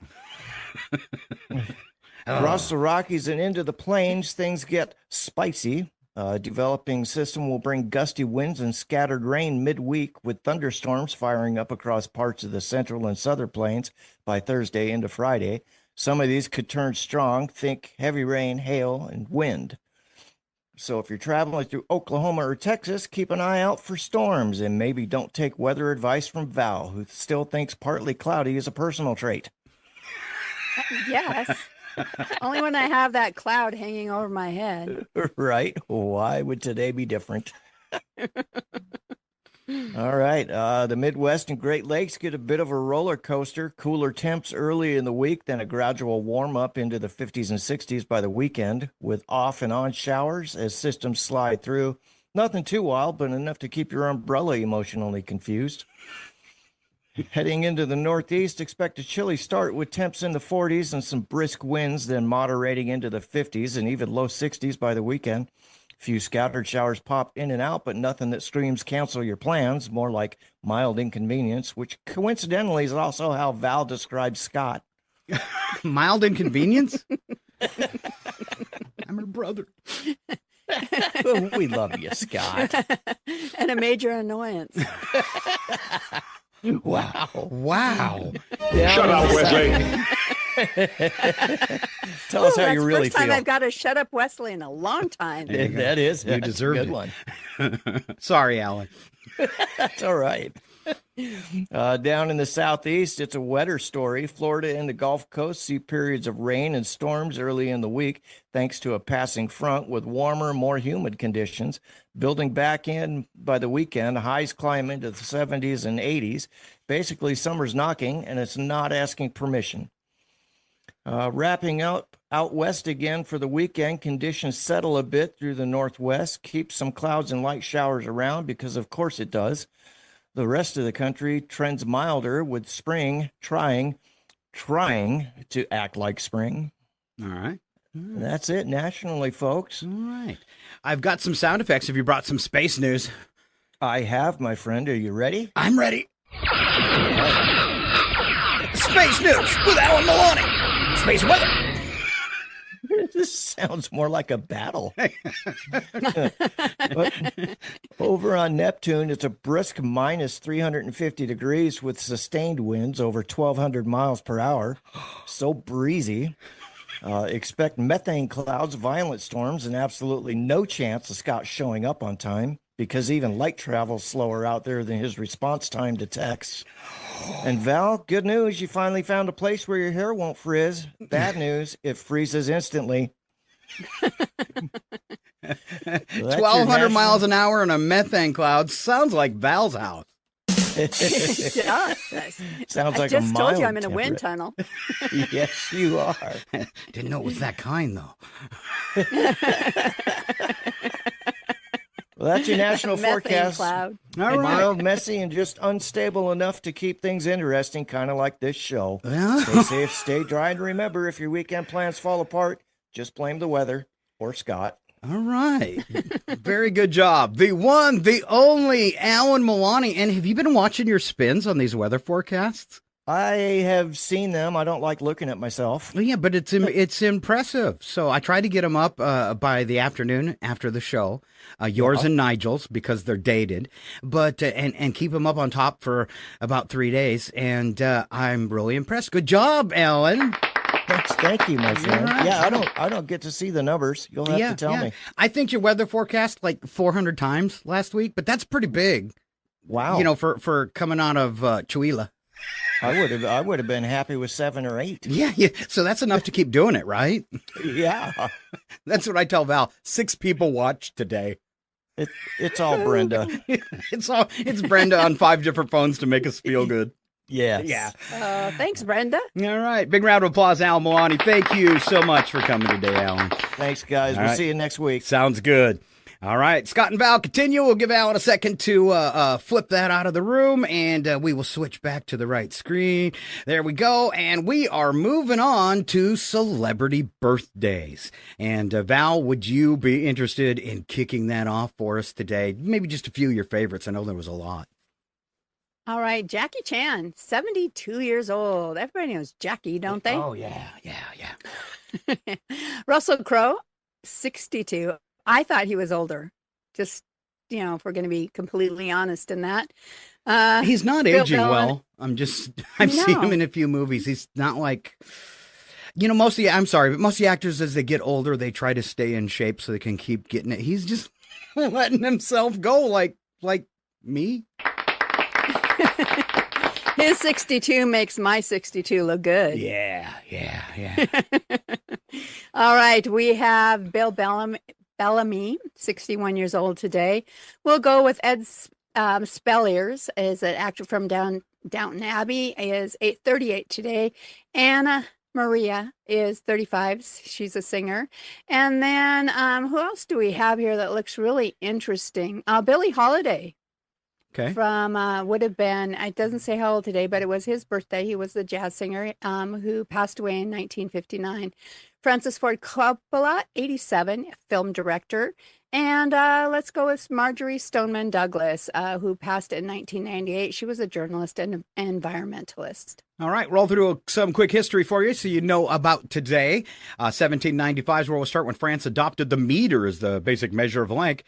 Across the Rockies and into the plains, things get spicy. Developing system will bring gusty winds and scattered rain midweek, with thunderstorms firing up across parts of the central and southern plains by Thursday into Friday. Some of these could turn strong. Think heavy rain, hail, and wind. So if you're traveling through Oklahoma or Texas, keep an eye out for storms, and maybe don't take weather advice from Val, who still thinks partly cloudy is a personal trait. Yes. Only when I have that cloud hanging over my head. Right. Why would today be different? All right. The Midwest and Great Lakes get a bit of a roller coaster. Cooler temps early in the week, then a gradual warm up into the 50s and 60s by the weekend, with off and on showers as systems slide through. Nothing too wild, but enough to keep your umbrella emotionally confused. Heading into the Northeast, expect a chilly start with temps in the 40s and some brisk winds, then moderating into the 50s and even low 60s by the weekend. A few scattered showers pop in and out, but nothing that screams cancel your plans, more like mild inconvenience, which coincidentally is also how Val describes Scott. Mild inconvenience? I'm her brother. We love you, Scott. And a major annoyance. Wow. Wow. Shut up, Wesley. Tell us how you really feel. That's the first time I've got to shut up Wesley in a long time. That is. You deserve a good one. Sorry, Alan. That's all right. Down in the southeast, it's a wetter story. Florida and the Gulf Coast see periods of rain and storms early in the week, thanks to a passing front with warmer, more humid conditions. Building back in by the weekend, highs climb into the 70s and 80s. Basically, summer's knocking, and it's not asking permission. Wrapping up out west again for the weekend, conditions settle a bit through the northwest. Keep some clouds and light showers around because, of course, it does. The rest of the country trends milder, with spring trying to act like spring. All right. That's it nationally, folks. All right. I've got some sound effects if you brought some space news. I have, my friend. Are you ready? I'm ready. Space news with Alan Maloney. Space weather. This sounds more like a battle. But over on Neptune, it's a brisk minus 350 degrees with sustained winds over 1,200 miles per hour. So breezy. Expect methane clouds, violent storms, and absolutely no chance of Scott showing up on time, because even light travel's slower out there than his response time to texts. And Val, good news, you finally found a place where your hair won't frizz. Bad news, it freezes instantly. 1,200 miles an hour and a methane cloud sounds like Val's house. Yeah, sounds like I just a told you mild I'm in a wind temperate. tunnel. Yes, you are. Didn't know it was that kind, though. Well, that's your national Methane forecast. cloud. All right. Mild, messy, and just unstable enough to keep things interesting, kind of like this show. Yeah. Stay safe, stay dry, and remember, if your weekend plans fall apart, just blame the weather or Scott. All right. Very good job. The one, the only Alan Maloney. And have you been watching your spins on these weather forecasts? I have seen them. I don't like looking at myself. Well, yeah, but it's impressive. So I try to get them up by the afternoon after the show. Yours and Nigel's, because they're dated, but and keep them up on top for about 3 days. And I'm really impressed. Good job, Alan. Thank you, my friend. Right. Yeah, I don't get to see the numbers. You'll have to tell me. I think your weather forecast like 400 times last week, but that's pretty big. Wow. You know, for coming out of Chihuahua. I would have been happy with 7 or 8. Yeah. So that's enough to keep doing it, right? Yeah. That's what I tell Val. 6 people watched today. It's all Brenda. It's Brenda on 5 different phones to make us feel good. Yes. Yeah. Thanks, Brenda. All right. Big round of applause, Alan Milani. Thank you so much for coming today, Alan. Thanks, guys. We'll see you next week. Sounds good. All right. Scott and Val continue. We'll give Alan a second to flip that out of the room, and we will switch back to the right screen. There we go. And we are moving on to celebrity birthdays. And Val, would you be interested in kicking that off for us today? Maybe just a few of your favorites. I know there was a lot. All right. Jackie Chan, 72 years old. Everybody knows Jackie, don't they? Oh, yeah. Russell Crowe, 62. I thought he was older. Just, if we're going to be completely honest in that. He's not aging well. I've seen him in a few movies. He's not like, most of the actors, as they get older, they try to stay in shape so they can keep getting it. He's just letting himself go like me. His 62 makes my 62 look good. Yeah. All right. We have Bill Bellamy, 61 years old today. We'll go with Ed Spelliers, is an actor from Downton Abbey, is 38 today. Anna Maria is 35. She's a singer. And then who else do we have here that looks really interesting? Billie Holiday. Okay. From would have been, it doesn't say how old today, but it was his birthday. He was the jazz singer who passed away in 1959. Francis Ford Coppola, 87, film director. And let's go with Marjorie Stoneman Douglas, who passed in 1998. She was a journalist and environmentalist. All right, roll through some quick history for you so you know about today. 1795 is where we'll start, when France adopted the meter as the basic measure of length.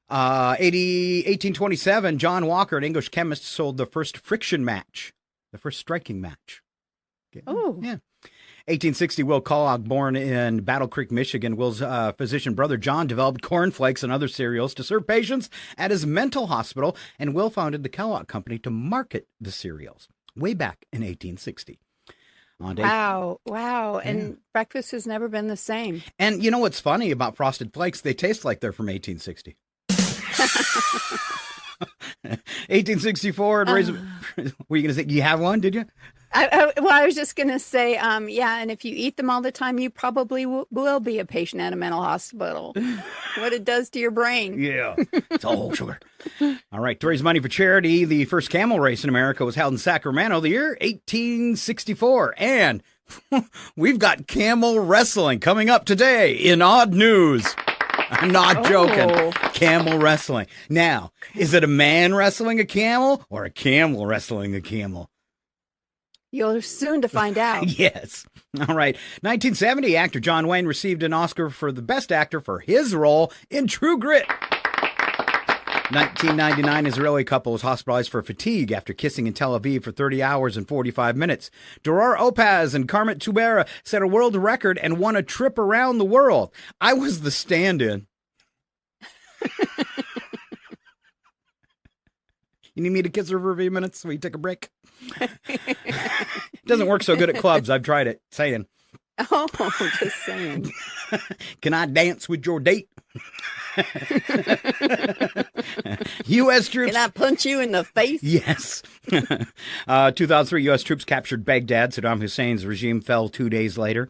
1827, John Walker, an English chemist, sold the first friction match, the first striking match. Okay. Oh. Yeah. 1860, Will Kellogg, born in Battle Creek, Michigan. Will's physician brother John developed cornflakes and other cereals to serve patients at his mental hospital, and Will founded the Kellogg Company to market the cereals way back in 1860. Wow. Yeah. And breakfast has never been the same. And you know what's funny about Frosted Flakes? They taste like they're from 1860. 1864. Were you going to say, you have one, did you? I was just going to say, and if you eat them all the time, you probably will be a patient at a mental hospital. What it does to your brain. Yeah, it's all sugar. All right, to raise money for charity, the first camel race in America was held in Sacramento, the year 1864. And we've got camel wrestling coming up today in Odd News. I'm not joking. Camel wrestling. Now, is it a man wrestling a camel or a camel wrestling a camel? You're soon to find out. Yes. All right. 1970, actor John Wayne received an Oscar for the Best Actor for his role in True Grit. 1999, Israeli couple was hospitalized for fatigue after kissing in Tel Aviv for 30 hours and 45 minutes. Duror Opaz and Carmet Tubera set a world record and won a trip around the world. I was the stand-in. You need me to kiss her for a few minutes so we take a break? Doesn't work so good at clubs. I've tried it. Saying. Oh, just saying. Can I dance with your date? U.S. troops. Can I punch you in the face? Yes. 2003, U.S. troops captured Baghdad. Saddam Hussein's regime fell 2 days later.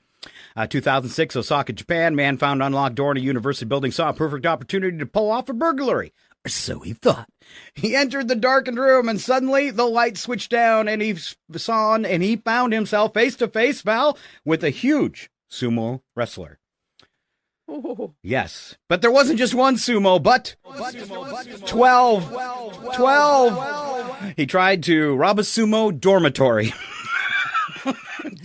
2006, Osaka, Japan. Man found unlocked door in a university building, saw a perfect opportunity to pull off a burglary. Or so he thought. He entered the darkened room, and suddenly the light switched down, and he found himself face to face, Val, with a huge sumo wrestler. Oh. Yes, but there wasn't just one sumo, but 12. He tried to rob a sumo dormitory.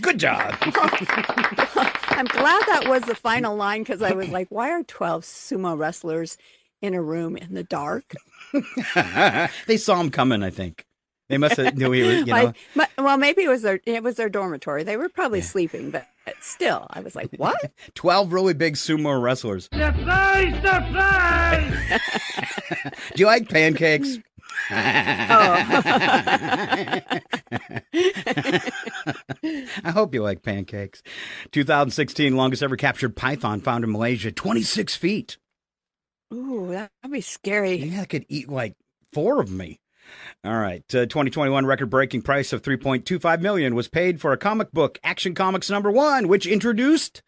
Good job. I'm glad that was the final line, because I was like, why are 12 sumo wrestlers in a room in the dark? They saw him coming, I think. They must have knew he was, Well, maybe it was their dormitory. They were probably sleeping, but still, I was like, what? 12 really big sumo wrestlers. Surprise! Surprise! Do you like pancakes? I hope you like pancakes. 2016 longest ever captured python found in Malaysia, 26 feet. Ooh, that'd be scary. Yeah, I could eat like 4 of me. All right. 2021 record-breaking price of $3.25 million was paid for a comic book, Action Comics #1, which introduced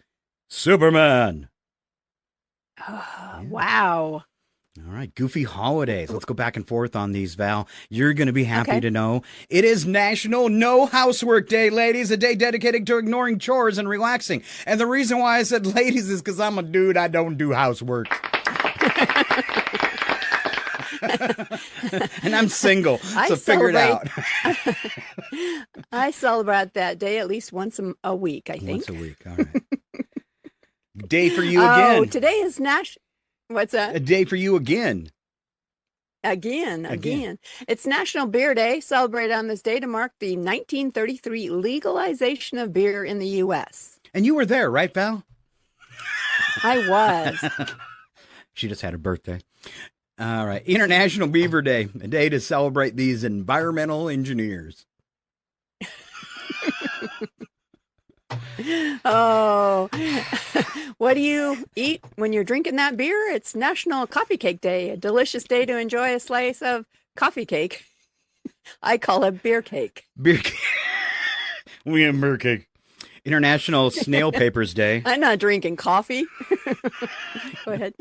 Superman. Oh, wow. All right, Goofy Holidays. Let's go back and forth on these, Val. You're going to be happy Okay. to know it is National No Housework Day, ladies, a day dedicated to ignoring chores and relaxing. And the reason why I said ladies is because I'm a dude. I don't do housework. And I'm single, so figure it out. I celebrate that day at least once a week, I think. Once a week, all right. Day for you again. Oh, today is What's that? A day for you again. Again. It's National Beer Day, celebrated on this day to mark the 1933 legalization of beer in the U.S. And you were there, right, Val? I was. She just had a birthday. All right. International Beaver Day, a day to celebrate these environmental engineers. Oh, what do you eat when you're drinking that beer? It's National Coffee Cake Day, a delicious day to enjoy a slice of coffee cake. I call it beer cake. Beer cake. We have beer cake. International Snail Papers Day. I'm not drinking coffee. Go ahead.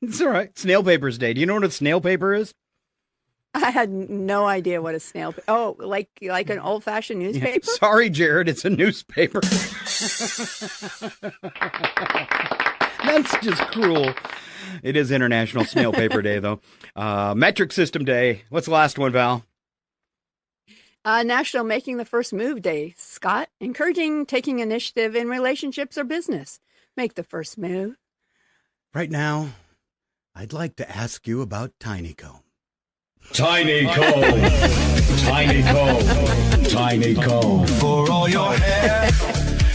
It's all right. Snail Papers Day. Do you know what a snail paper is? I had no idea what a snail. Oh, like an old-fashioned newspaper. Yeah. Sorry, Jared. It's a newspaper. That's just cruel. It is International Snail Paper Day, though. Metric System Day. What's the last one, Val? National Making the First Move Day, Scott. Encouraging taking initiative in relationships or business. Make the first move. Right now, I'd like to ask you about Tiny Comb. Tiny comb, tiny comb, tiny comb. For all your hair,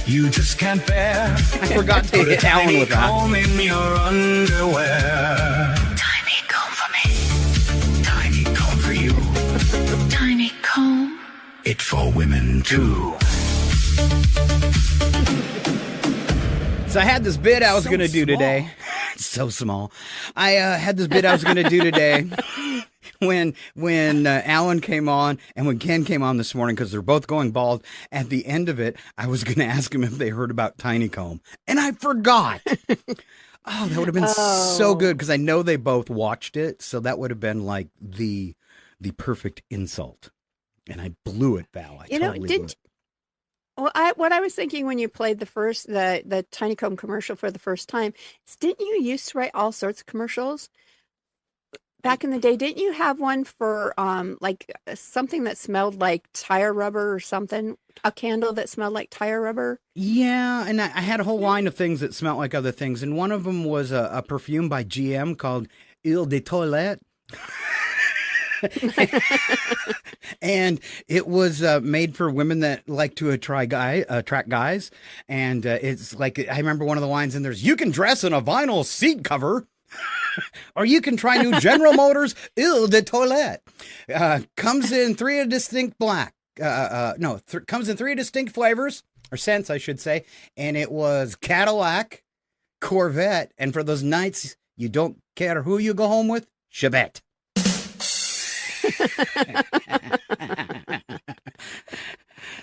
you just can't bear. I forgot to hit Alan with that. Comb in your underwear. Tiny comb for me. Tiny comb for you. Tiny comb. It for women too. So I had this bit I was going to do today. It's so small. I had this bit I was going to do today. When Alan came on and when Ken came on this morning, because they're both going bald, at the end of it, I was going to ask him if they heard about Tiny Comb. And I forgot. Oh, that would have been so good because I know they both watched it. So that would have been like the perfect insult. And I blew it, Val. I totally blew it. Well, what I was thinking when you played the Tiny Comb commercial for the first time is, didn't you used to write all sorts of commercials? Back in the day, didn't you have one for like something that smelled like tire rubber or something? A candle that smelled like tire rubber? Yeah, and I had a whole line of things that smelled like other things. And one of them was a perfume by GM called Eau de Toilette. And it was made for women that like to attract guys. And it's like, I remember one of the lines in there's, you can dress in a vinyl seat cover. Or you can try new General Motors Eau de Toilette. Comes in three distinct comes in 3 distinct flavors, or scents, I should say. And it was Cadillac, Corvette, and for those nights you don't care who you go home with, Chevette.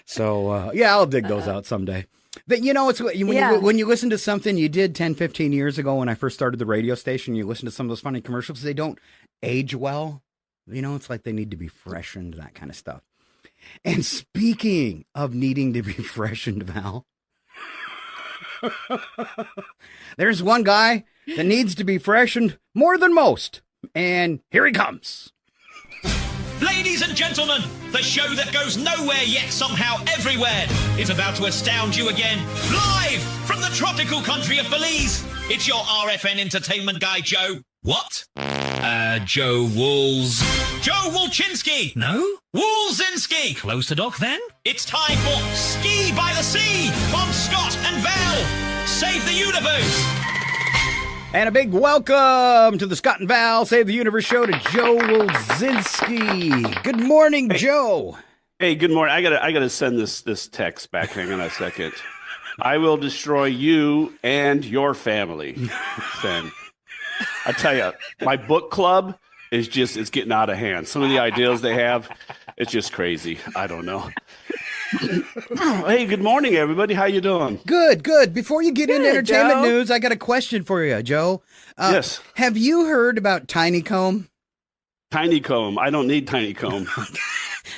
So, yeah, I'll dig those out someday. But, you know, it's when you listen to something you did 10, 15 years ago when I first started the radio station, you listen to some of those funny commercials, they don't age well. You know, it's like they need to be freshened, that kind of stuff. And speaking of needing to be freshened, Val, there's one guy that needs to be freshened more than most. And here he comes. Ladies and gentlemen, the show that goes nowhere yet somehow everywhere is about to astound you again. Live from the tropical country of Belize, it's your RFN entertainment guy, Joe. What? Joe Wools. Joe Wolchinski. No? Woolzinski. Close enough then. It's time for Ski by the Sea from Scott and Val Save the Universe. And a big welcome to the Scott and Val Save the Universe show to Joe Wilzinski. Good morning, Joe. Hey, good morning. I gotta send this text back. Hang on a second. I will destroy you and your family. Send. I tell you, my book club is it's getting out of hand. Some of the ideas they have, it's just crazy. I don't know. Hey, good morning, everybody. How you doing? Good. Before you get into entertainment news, I got a question for you, Joe. Yes. Have you heard about Tiny Comb? Tiny Comb. I don't need Tiny Comb.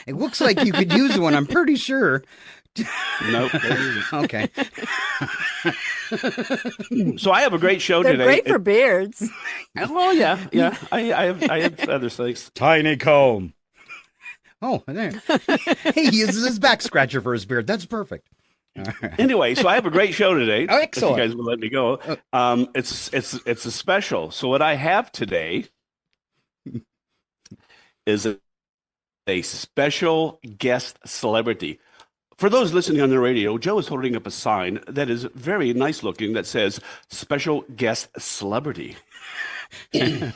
It looks like you could use one. I'm pretty sure. Nope. Okay. So I have a great show They're today. great for beards. Well, yeah. I have other things. Tiny Comb. Oh, there. He uses his back scratcher for his beard. That's perfect. Right. Anyway, so I have a great show today. Oh, excellent. If you guys will let me go. It's a special. So what I have today is a special guest celebrity. For those listening on the radio, Joe is holding up a sign that is very nice looking that says special guest celebrity. I'm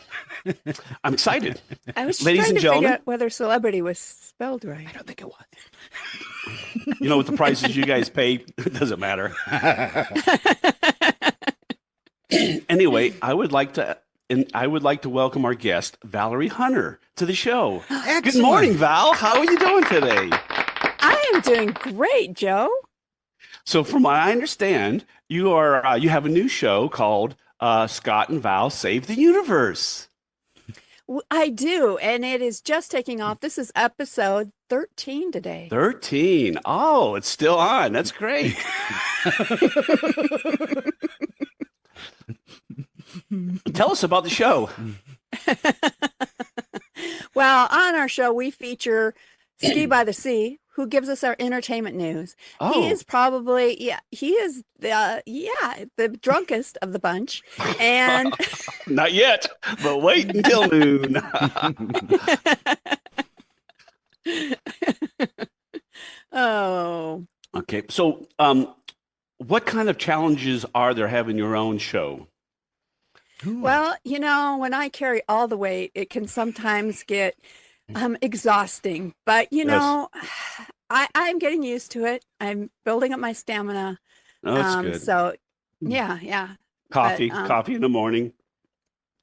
excited. I was Ladies trying and to gentlemen, figure out whether celebrity was spelled right. I don't think it was. You know, with the prices you guys pay, it doesn't matter. Anyway, I would like to welcome our guest, Valerie Hunter, to the show. Excellent. Good morning, Val. How are you doing today? I am doing great, Joe. So, from what I understand, you have a new show called Scott and Val Save the Universe. I do, and it is just taking off. This is episode 13 today. 13. Oh, it's still on. That's great. Tell us about the show. Well, on our show, we feature Ski by the Sea, who gives us our entertainment news. Oh. He is probably, the drunkest of the bunch. And not yet, but wait until noon. Oh. Okay. So, what kind of challenges are there having your own show? Well, when I carry all the weight, it can sometimes get exhausting. But, I'm getting used to it. I'm building up my stamina. Oh, that's good. So, yeah. Coffee in the morning.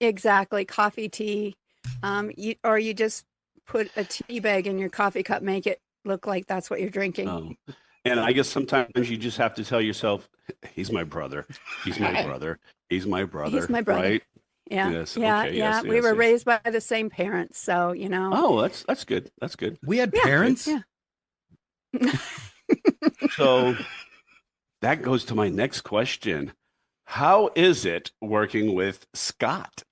Exactly. Coffee, tea. You just put a tea bag in your coffee cup, make it look like that's what you're drinking. And I guess sometimes you just have to tell yourself, he's my brother. He's my brother. He's my brother. He's my brother. Right? Yeah. Yes. Yeah. Okay. Yeah. Yes, We yes, were yes. raised by the same parents. So, Oh, that's good. That's good. We had parents? Yeah. So that goes to my next question. How is it working with Scott?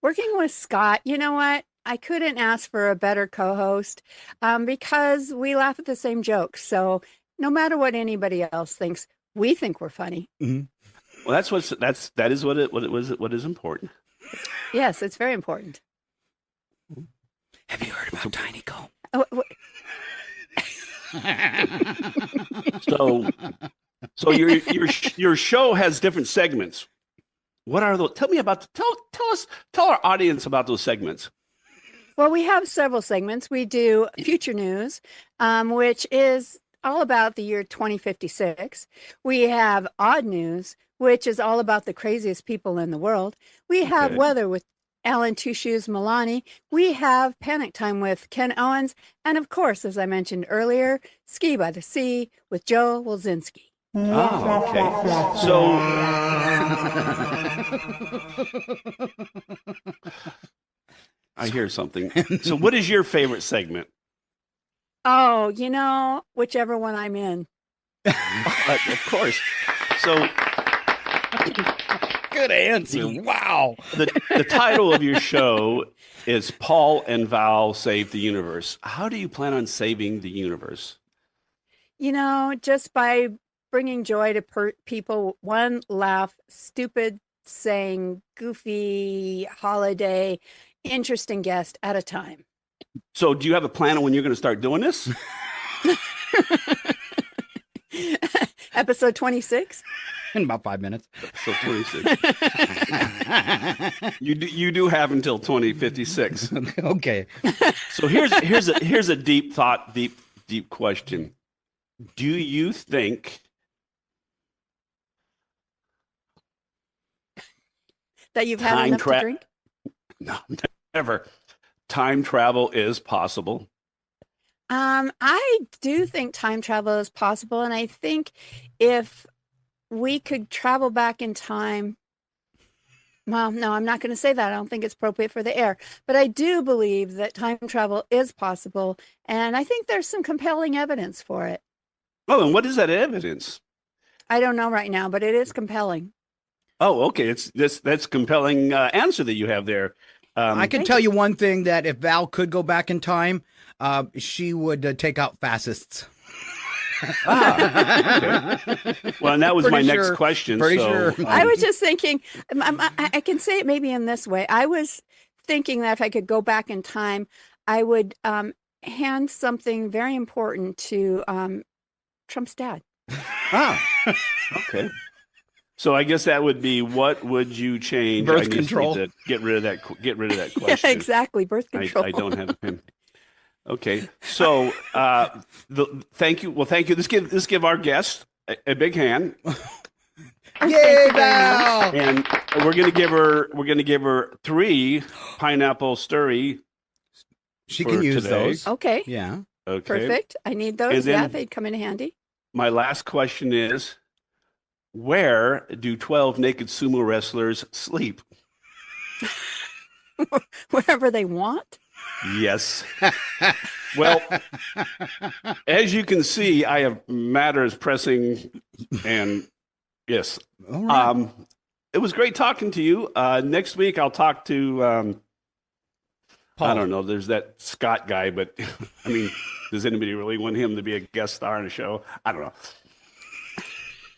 Working with Scott, you know what? I couldn't ask for a better co-host because we laugh at the same jokes. So no matter what anybody else thinks, we think we're funny. Mm-hmm. Well, that is what is important. Yes, it's very important. Have you heard about Tiny Comb? Oh, So your show has different segments. What are those? Tell our audience about those segments. well, we have several segments. We do Future News, which is all about the year 2056. We have Odd News, which is all about the craziest people in the world. We have Weather with Alan Two Shoes Milani. We have Panic Time with Ken Owens. And of course, as I mentioned earlier, Ski by the Sea with Joe Wilzinski. Oh, okay. So I hear something. So what is your favorite segment? Oh, whichever one I'm in. Of course. So good answer. Wow. The title of your show is Paul and Val Save the Universe. How do you plan on saving the universe? Just by bringing joy to people, one laugh, stupid saying, goofy holiday, interesting guest at a time. So do you have a plan on when you're going to start doing this? Episode 26? In about 5 minutes. So 26. You do have until 2056. Okay. So here's a deep thought, deep question. Do you think that you've had enough to drink? No, never. Time travel is possible. I do think time travel is possible, and I think if we could travel back in time. Well, no, I'm not going to say that. I don't think it's appropriate for the air, but I do believe that time travel is possible, and I think there's some compelling evidence for it. Oh, and what is that evidence? I don't know right now, but it is compelling. Oh, okay. That's compelling answer that you have there. I can tell you one thing, that if Val could go back in time, she would take out fascists. Okay. Well, and that was my next question. Pretty sure. I was just thinking, I can say it maybe in this way. I was thinking that if I could go back in time, I would hand something very important to Trump's dad. Okay. So I guess that would be, what would you change? Birth control. To get rid of that question. Yeah, exactly. Birth control. I don't have a pen. Okay. So thank you. Well, thank you. Let's give our guest a big hand. Yay, Val! And we're gonna give her 3 pineapple sturry. She can use today. those. Okay. Yeah. Okay. Perfect. I need those. Then, yeah, they'd come in handy. My last question is, where do 12 naked sumo wrestlers sleep? Wherever they want. Yes. Well, as you can see, I have matters pressing, and yes. All right. It was great talking to you. Next week, I'll talk to, I don't know, there's that Scott guy, but I mean, does anybody really want him to be a guest star on a show? I don't know.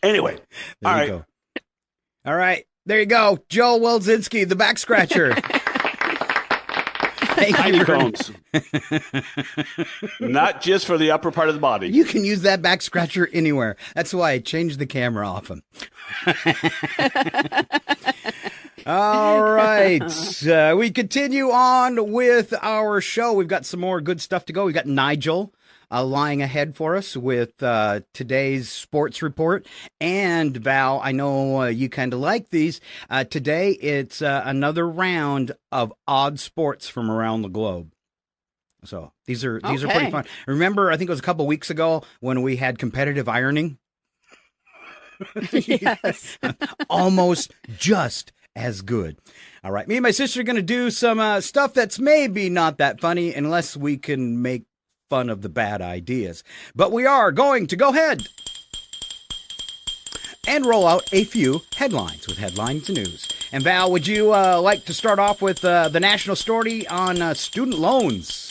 Anyway, there you go. All right, there you go. Joel Welzinski, the back scratcher. Tiny combs. Not just for the upper part of the body. You can use that back scratcher anywhere. That's why I changed the camera off him. All right. We continue on with our show. We've got some more good stuff to go. We've got Nigel lying ahead for us with today's sports report. And Val, I know you kind of like these. Today, it's another round of odd sports from around the globe. So these are pretty fun. Remember, I think it was a couple weeks ago when we had competitive ironing. Yes. Almost just as good. All right. Me and my sister are going to do some stuff that's maybe not that funny unless we can make fun of the bad ideas. But we are going to go ahead and roll out a few headlines with headlines news. And Val, would you like to start off with the national story on student loans?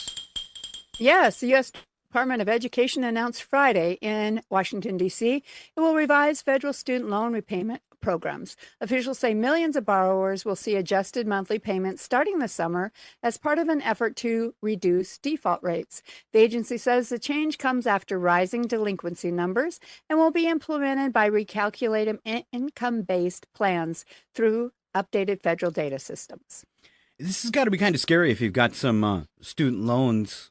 Yes, the U.S. Department of Education announced Friday in Washington, D.C., it will revise federal student loan repayment programs. Officials say millions of borrowers will see adjusted monthly payments starting this summer as part of an effort to reduce default rates. The agency says the change comes after rising delinquency numbers and will be implemented by recalculating income-based plans through updated federal data systems. This has got to be kind of scary if you've got some student loans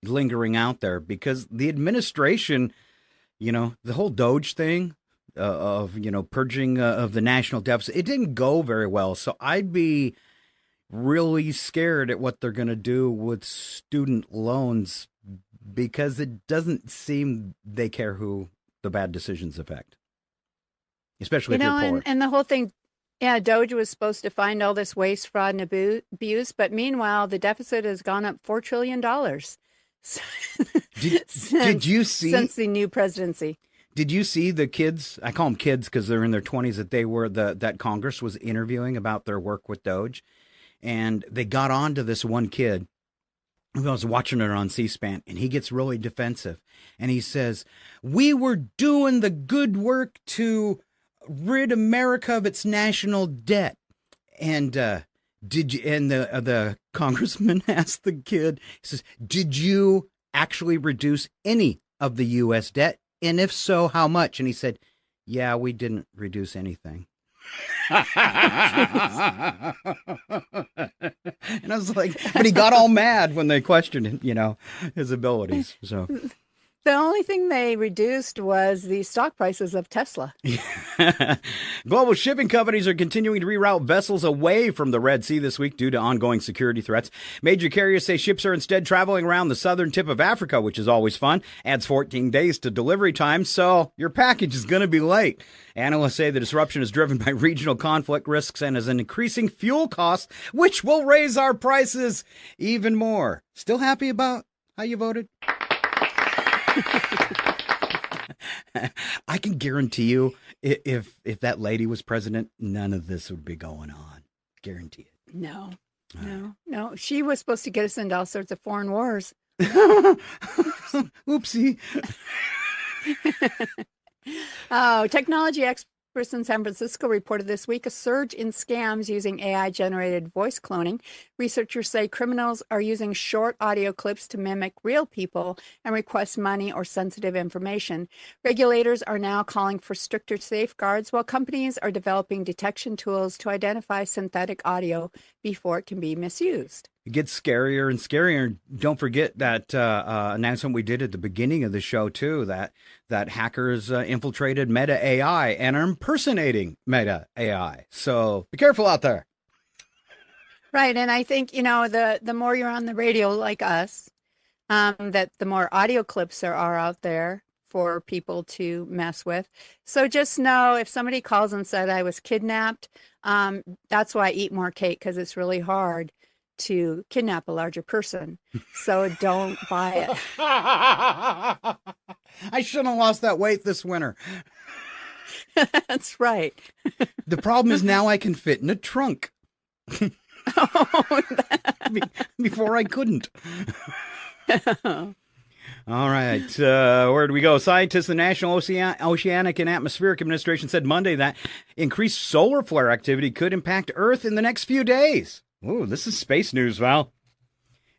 lingering out there, because the administration, the whole Doge thing, of purging of the national deficit, it didn't go very well. So I'd be really scared at what they're going to do with student loans, because it doesn't seem they care who the bad decisions affect, especially if you're poor. And the whole thing, Doge was supposed to find all this waste, fraud, and abuse, but meanwhile, the deficit has gone up $4 trillion. Did you see since the new presidency? Did you see the kids? I call them kids because they're in their 20s. That Congress was interviewing about their work with Doge, and they got on to this one kid. I was watching it on C-SPAN, and he gets really defensive, and he says, "We were doing the good work to rid America of its national debt." And did you? And the congressman asked the kid, he says, "Did you actually reduce any of the U.S. debt? And if so, how much?" And he said, Yeah, we didn't reduce anything. And I was like, but he got all mad when they questioned, his abilities. So The only thing they reduced was the stock prices of Tesla. Global shipping companies are continuing to reroute vessels away from the Red Sea this week due to ongoing security threats. Major carriers say ships are instead traveling around the southern tip of Africa, which is always fun. Adds 14 days to delivery time, so your package is going to be late. Analysts say the disruption is driven by regional conflict risks and is an increasing fuel costs, which will raise our prices even more. Still happy about how you voted? I can guarantee you, if that lady was president, none of this would be going on. Guarantee it. No. She was supposed to get us into all sorts of foreign wars. Oopsie. Technology experts in San Francisco reported this week a surge in scams using AI-generated voice cloning. Researchers say criminals are using short audio clips to mimic real people and request money or sensitive information. Regulators are now calling for stricter safeguards, while companies are developing detection tools to identify synthetic audio before it can be misused. It gets scarier and scarier. Don't forget that announcement we did at the beginning of the show, too, that hackers infiltrated Meta AI and are impersonating Meta AI. So be careful out there. Right. And I think, the more you're on the radio like us, that the more audio clips there are out there for people to mess with. So just know if somebody calls and said I was kidnapped, that's why I eat more cake, because it's really hard to kidnap a larger person. So don't buy it. I shouldn't have lost that weight this winter. That's right. The problem is now I can fit in a trunk. Before I couldn't. All right. Where do we go? Scientists, the National Oceanic and Atmospheric Administration said Monday that increased solar flare activity could impact Earth in the next few days. Ooh, this is space news, Val.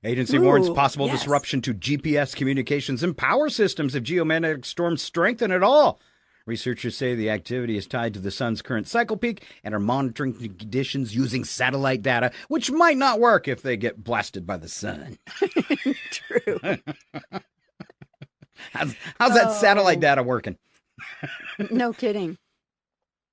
Agency warns possible disruption to GPS communications and power systems if geomagnetic storms strengthen at all. Researchers say the activity is tied to the sun's current cycle peak and are monitoring conditions using satellite data, which might not work if they get blasted by the sun. True. How's that satellite data working? No kidding.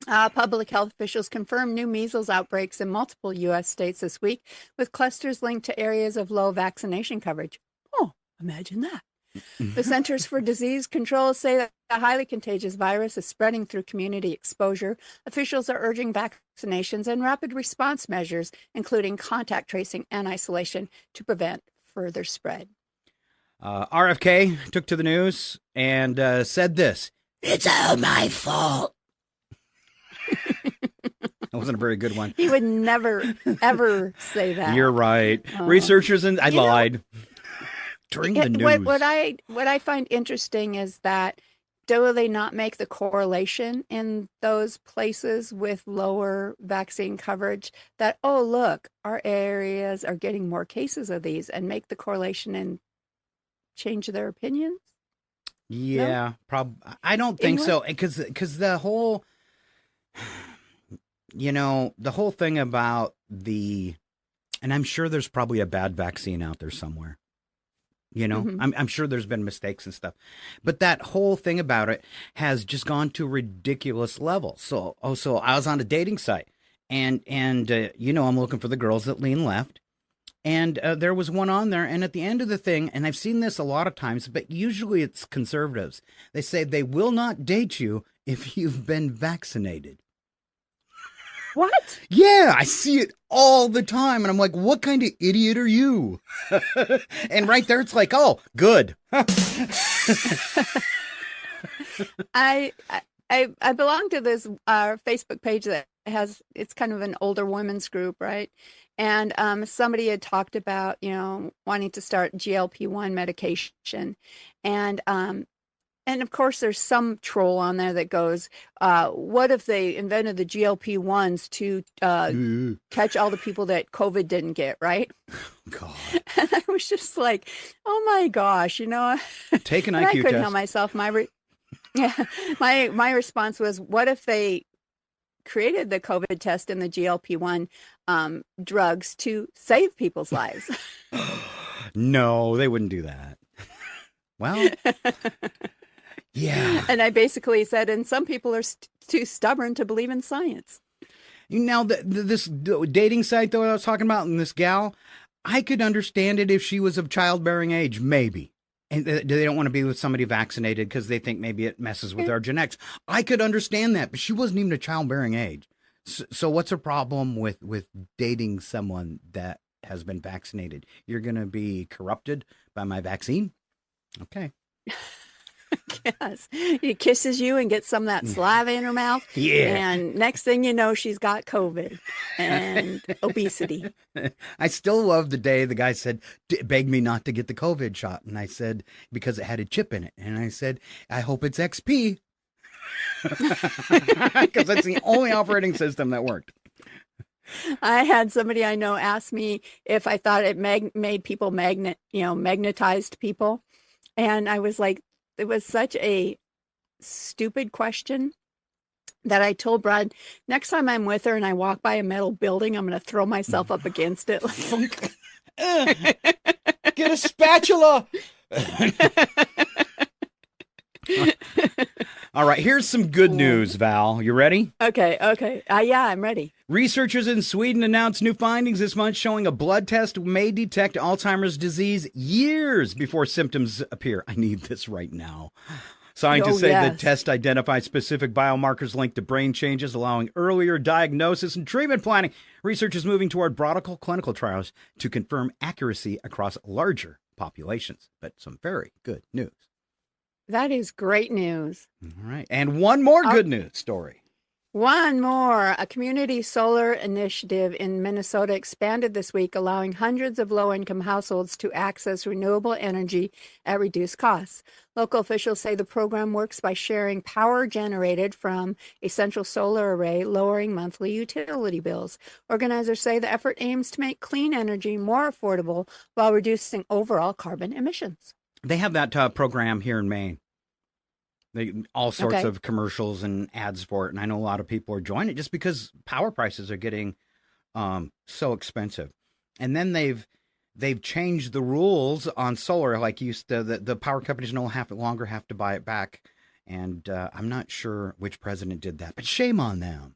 Public health officials confirmed new measles outbreaks in multiple U.S. states this week, with clusters linked to areas of low vaccination coverage. Oh, imagine that. The Centers for Disease Control say that the highly contagious virus is spreading through community exposure. Officials are urging vaccinations and rapid response measures, including contact tracing and isolation, to prevent further spread. RFK took to the news and said this: "It's all my fault." That wasn't a very good one. He would never, ever say that. You're right. Researchers, and I lied. During the news. What I find interesting is that do they not make the correlation in those places with lower vaccine coverage that, oh, look, our areas are getting more cases of these, and make the correlation and change their opinions? Yeah, I don't think so. Because the whole, the whole thing about and I'm sure there's probably a bad vaccine out there somewhere. I'm sure there's been mistakes and stuff, but that whole thing about it has just gone to a ridiculous level. So I was on a dating site and I'm looking for the girls that lean left, and there was one on there. And at the end of the thing, and I've seen this a lot of times, but usually it's conservatives. They say they will not date you if you've been vaccinated. What? Yeah, I see it all the time. And I'm like, what kind of idiot are you? And right there, it's like, oh, good. I belong to this Facebook page that it's kind of an older women's group, right? And somebody had talked about, wanting to start GLP-1 medication. And of course, there's some troll on there that goes, what if they invented the GLP-1s to catch all the people that COVID didn't get, right? God. And I was just like, oh my gosh, Take an IQ I couldn't test. help myself. Yeah. My response was, what if they created the COVID test and the GLP-1 drugs to save people's lives? No, they wouldn't do that. Well, yeah. And I basically said, and some people are too stubborn to believe in science. Now, this dating site, though, I was talking about, and this gal, I could understand it if she was of childbearing age, maybe. And they don't want to be with somebody vaccinated because they think maybe it messes with our genetics. I could understand that, but she wasn't even a childbearing age. So what's a problem with dating someone that has been vaccinated? You're going to be corrupted by my vaccine? Okay. Yes. He kisses you and gets some of that saliva in her mouth. Yeah. And next thing you know, she's got COVID and obesity. I still love the day the guy said, begged me not to get the COVID shot. And I said, because it had a chip in it. And I said, I hope it's XP. Because that's the only operating system that worked. I had somebody I know ask me if I thought it made people magnetized people. And I was like, it was such a stupid question that I told Brad, next time I'm with her and I walk by a metal building, I'm going to throw myself up against it. Get a spatula. All right, here's some good news, Val. You ready? Okay. Yeah, I'm ready. Researchers in Sweden announced new findings this month showing a blood test may detect Alzheimer's disease years before symptoms appear. I need this right now. Scientists say the test identifies specific biomarkers linked to brain changes, allowing earlier diagnosis and treatment planning. Research is moving toward broader clinical trials to confirm accuracy across larger populations. But some very good news. That is great news. All right. And one more good news story. One more. A community solar initiative in Minnesota expanded this week, allowing hundreds of low-income households to access renewable energy at reduced costs. Local officials say the program works by sharing power generated from a central solar array, lowering monthly utility bills. Organizers say the effort aims to make clean energy more affordable while reducing overall carbon emissions. They have that program here in Maine. All sorts of commercials and ads for it. And I know a lot of people are joining it just because power prices are getting so expensive. And then they've changed the rules on solar. Like the power companies no longer have to buy it back. And I'm not sure which president did that, but shame on them.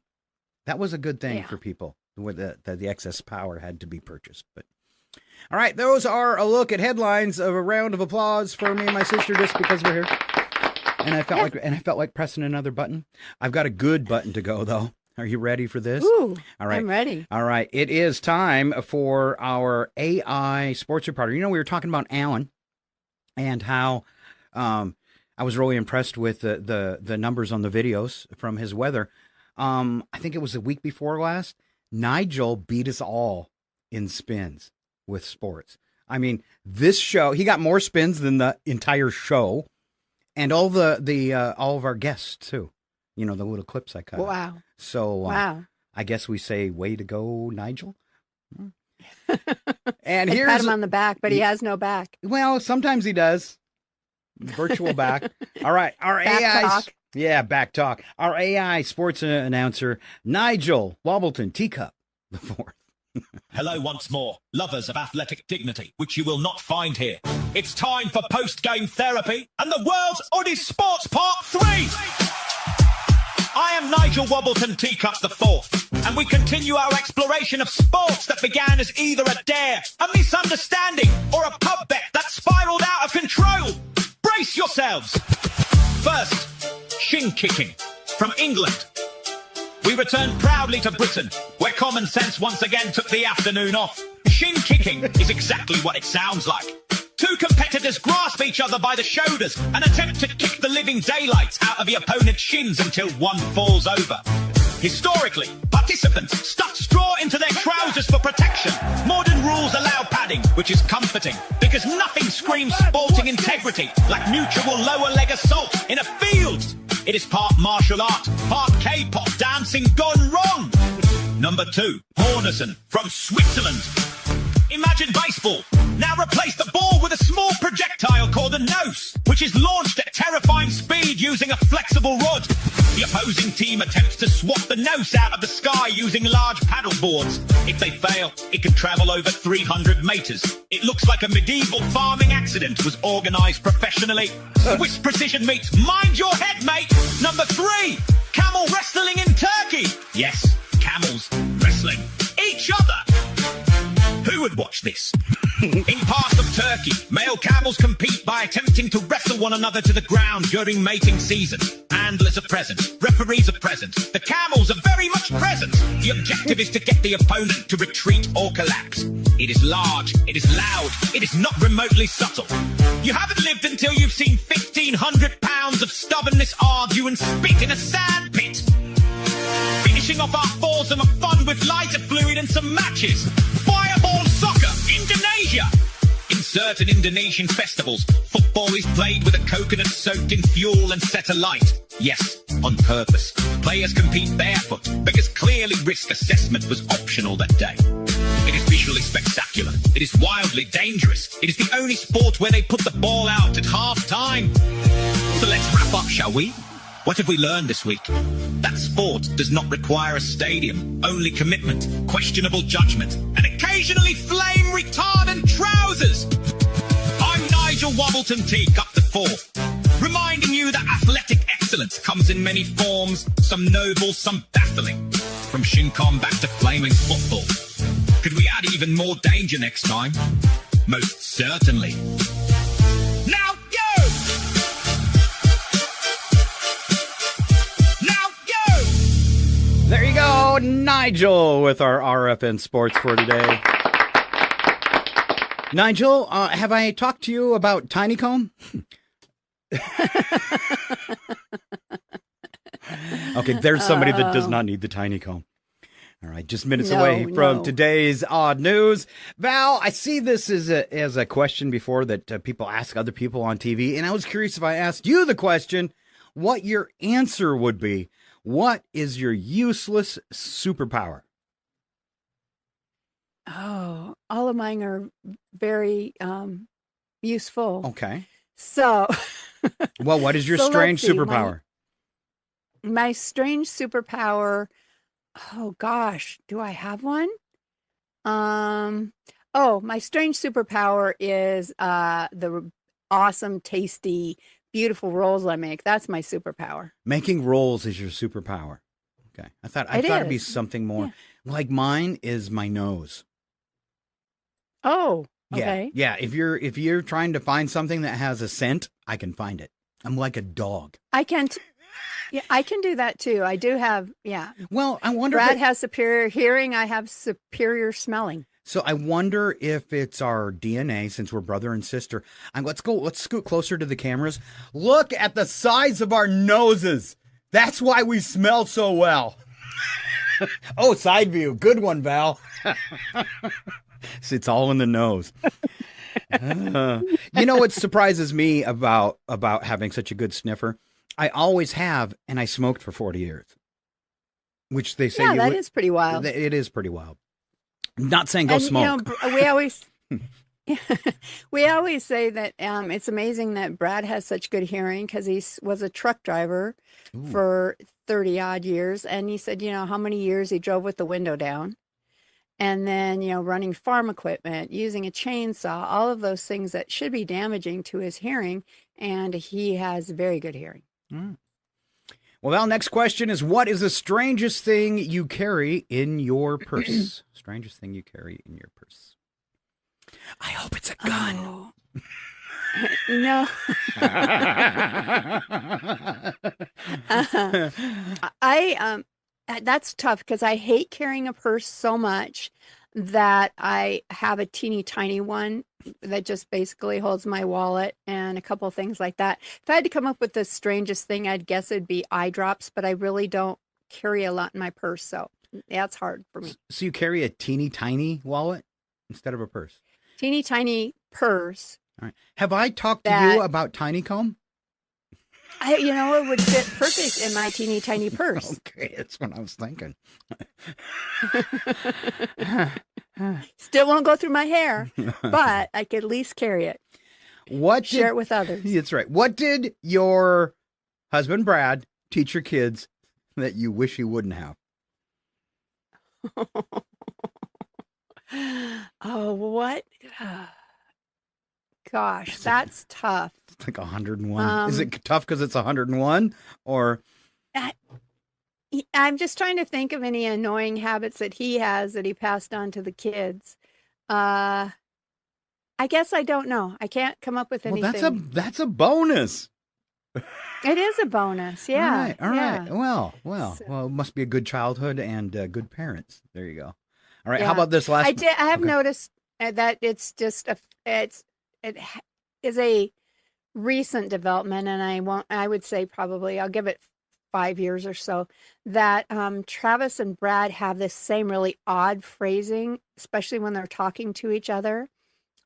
That was a good thing for people where the excess power had to be purchased. But all right, those are a look at headlines. Of a round of applause for me and my sister just because we're here. And I felt like pressing another button. I've got a good button to go though. Are you ready for this? Ooh, all right. I'm ready. All right. It is time for our AI sports reporter. We were talking about Alan and how I was really impressed with the numbers on the videos from his weather. I think it was the week before last. Nigel beat us all in spins with sports. I mean, this show, he got more spins than the entire show. And all all of our guests too, the little clips I cut. Wow! So wow! I guess we say, "Way to go, Nigel." And here's pat him on the back, but he has no back. Well, sometimes he does. Virtual back. All right, our back AI. Talk. Yeah, back talk. Our AI sports announcer, Nigel Wobbleton Teacup the Fourth. Hello once more, lovers of athletic dignity, which you will not find here. It's time for post-game therapy and the world's oddest sports part 3. I am Nigel Wobbleton Teacup the Fourth, and we continue our exploration of sports that began as either a dare, a misunderstanding, or a pub bet that spiraled out of control. Brace yourselves. First, shin kicking from England. We return proudly to Britain, where common sense once again took the afternoon off. Shin kicking is exactly what it sounds like. Two competitors grasp each other by the shoulders and attempt to kick the living daylights out of the opponent's shins until one falls over. Historically, participants stuffed straw into their trousers for protection. Modern rules allow padding, which is comforting, because nothing screams sporting integrity like mutual lower leg assault in a field. It is part martial art, part K-pop dancing gone wrong. Number 2, Hornerson from Switzerland. Imagine baseball. Now replace the ball with a small projectile called a nose, which is launched at terrifying speed using a flexible rod. The opposing team attempts to swat the nose out of the sky using large paddle boards. If they fail, it can travel over 300 meters. It looks like a medieval farming accident was organized professionally. Swiss precision meets mind your head, mate. Number 3, camel wrestling in Turkey. Yes, camels wrestling each other. Who would watch this? In parts of Turkey, male camels compete by attempting to wrestle one another to the ground during mating season. Handlers are present, referees are present, the camels are very much present. The objective is to get the opponent to retreat or collapse. It is large, it is loud, it is not remotely subtle. You haven't lived until you've seen 1,500 pounds of stubbornness argue and spit in a sand pit. Finishing off our foursome of fun with lighter fluid and some matches. Fireball soccer, Indonesia. In certain Indonesian festivals, football is played with a coconut soaked in fuel and set alight. Yes, on purpose. Players compete barefoot because clearly risk assessment was optional that day. It is visually spectacular. It is wildly dangerous. It is the only sport where they put the ball out at half time. So let's wrap up, shall we? What have we learned this week? That sport does not require a stadium, only commitment, questionable judgment, and occasionally flame retardant trousers. I'm Nigel Wobbleton Teak, up the 4th, reminding you that athletic excellence comes in many forms, some noble, some baffling. From Shinkom back to flaming football. Could we add even more danger next time? Most certainly. Now go! There you go, Nigel, with our RFN Sports for today. Nigel, have I talked to you about Tiny Comb? Okay, there's somebody that does not need the Tiny Comb. All right, just minutes away from today's odd news. Val, I see this as a question before that people ask other people on TV, and I was curious if I asked you the question, what your answer would be. What is your useless superpower? Oh, all of mine are very useful. Okay. So. Well, what is your strange superpower? My strange superpower. Oh gosh, do I have one? My strange superpower is the awesome, tasty, beautiful rolls I make. That's my superpower. Making rolls is your superpower. Okay. I thought it'd be something more. Yeah. Like mine is my nose. Oh, okay. Yeah. If you're trying to find something that has a scent, I can find it. I'm like a dog. I can do that too. I do have, Well, I wonder Brad has superior hearing. I have superior smelling. So I wonder if it's our DNA, since we're brother and sister. Let's scoot closer to the cameras. Look at the size of our noses. That's why we smell so well. Oh, side view. Good one, Val. It's all in the nose. You know what surprises me about having such a good sniffer? I always have, and I smoked for 40 years. Which they say that is pretty wild. It is pretty wild. I'm not saying go smoke. We always say that it's amazing that Brad has such good hearing because he was a truck driver for 30 odd years. And he said, how many years he drove with the window down. And then, running farm equipment, using a chainsaw, all of those things that should be damaging to his hearing. And he has very good hearing. Mm. Well, next question is, what is the strangest thing you carry in your purse? Strangest thing you carry in your purse. I hope it's a gun. Oh. No. That's tough because I hate carrying a purse so much that I have a teeny tiny one that just basically holds my wallet and a couple of things like that. If I had to come up with the strangest thing, I'd guess it'd be eye drops, but I really don't carry a lot in my purse. So that's hard for me. So you carry a teeny tiny wallet instead of a purse? Teeny tiny purse. All right. Have I talked to you about Tiny Comb? It would fit perfect in my teeny tiny purse. Okay, that's what I was thinking. Still won't go through my hair, but I could at least carry it. Share it with others. That's right. What did your husband, Brad, teach your kids that you wish he wouldn't have? Oh, what? Gosh, that's tough. It's like 101. Is it tough because it's 101 or? I'm just trying to think of any annoying habits that he has that he passed on to the kids. I guess I don't know. I can't come up with anything. Well, that's a bonus. It is a bonus. Yeah. All right. Well, it must be a good childhood and good parents. There you go. All right. Yeah. How about this last? I have noticed that it's just it is a recent development, and I would say probably I'll give it 5 years or so, that Travis and Brad have this same really odd phrasing, especially when they're talking to each other.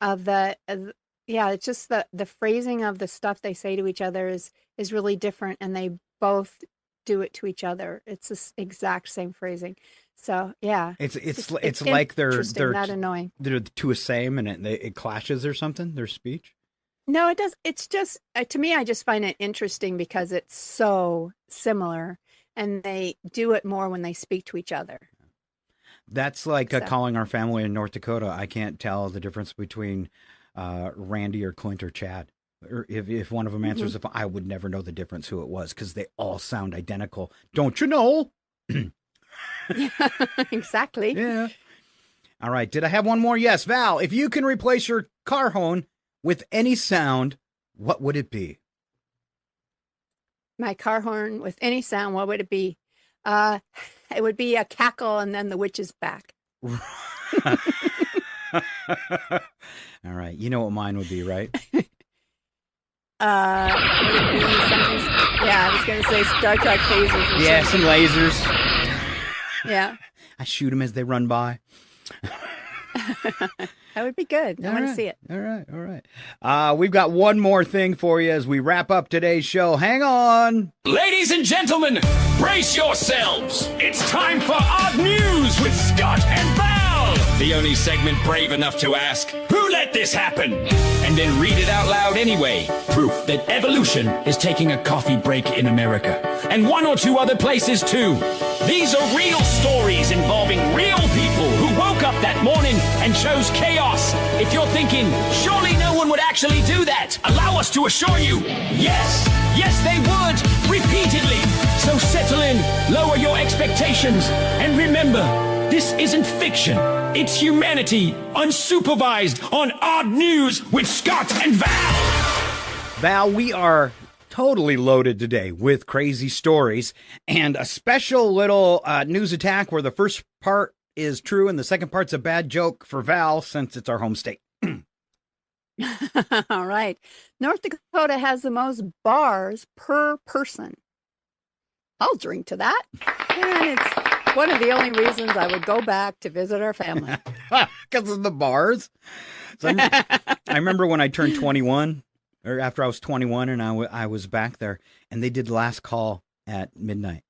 It's just the phrasing of the stuff they say to each other is really different, and they both do it to each other. It's the exact same phrasing. So yeah, it's like they're that annoying. They're to a same, and it clashes or something. Their speech. No, it does. It's just to me, I just find it interesting because it's so similar, and they do it more when they speak to each other. That's like calling our family in North Dakota. I can't tell the difference between Randy or Clint or Chad. Or if one of them answers the phone, I would never know the difference who it was because they all sound identical. Don't you know? Yeah, exactly. Yeah. All right. Did I have one more? Yes, Val. If you can replace your car horn with any sound, what would it be? My car horn with any sound, what would it be? It would be a cackle and then the witch is back. All right. You know what mine would be, right? Would it be something? Yeah, I was going to say Star Trek phasers. Yeah, some lasers. Yeah. I shoot them as they run by. That would be good. I want to see it. All right. We've got one more thing for you as we wrap up today's show. Hang on. Ladies and gentlemen, brace yourselves. It's time for Odd News with Scott and Val. The only segment brave enough to ask, who let this happen? And then read it out loud anyway. Proof that evolution is taking a coffee break in America. And one or two other places too. These are real stories involving real people who woke up that morning and chose chaos. If you're thinking, surely no one would actually do that, allow us to assure you, yes, they would, repeatedly. So settle in, lower your expectations, and remember, this isn't fiction. It's humanity, unsupervised, on Odd News with Scott and Val. Val, we are totally loaded today with crazy stories and a special little news attack where the first part is true and the second part's a bad joke for Val since it's our home state. All right. North Dakota has the most bars per person. I'll drink to that. And it's one of the only reasons I would go back to visit our family. Because of the bars? So I remember when I turned 21, or after I was 21 and I was back there, and they did last call at midnight.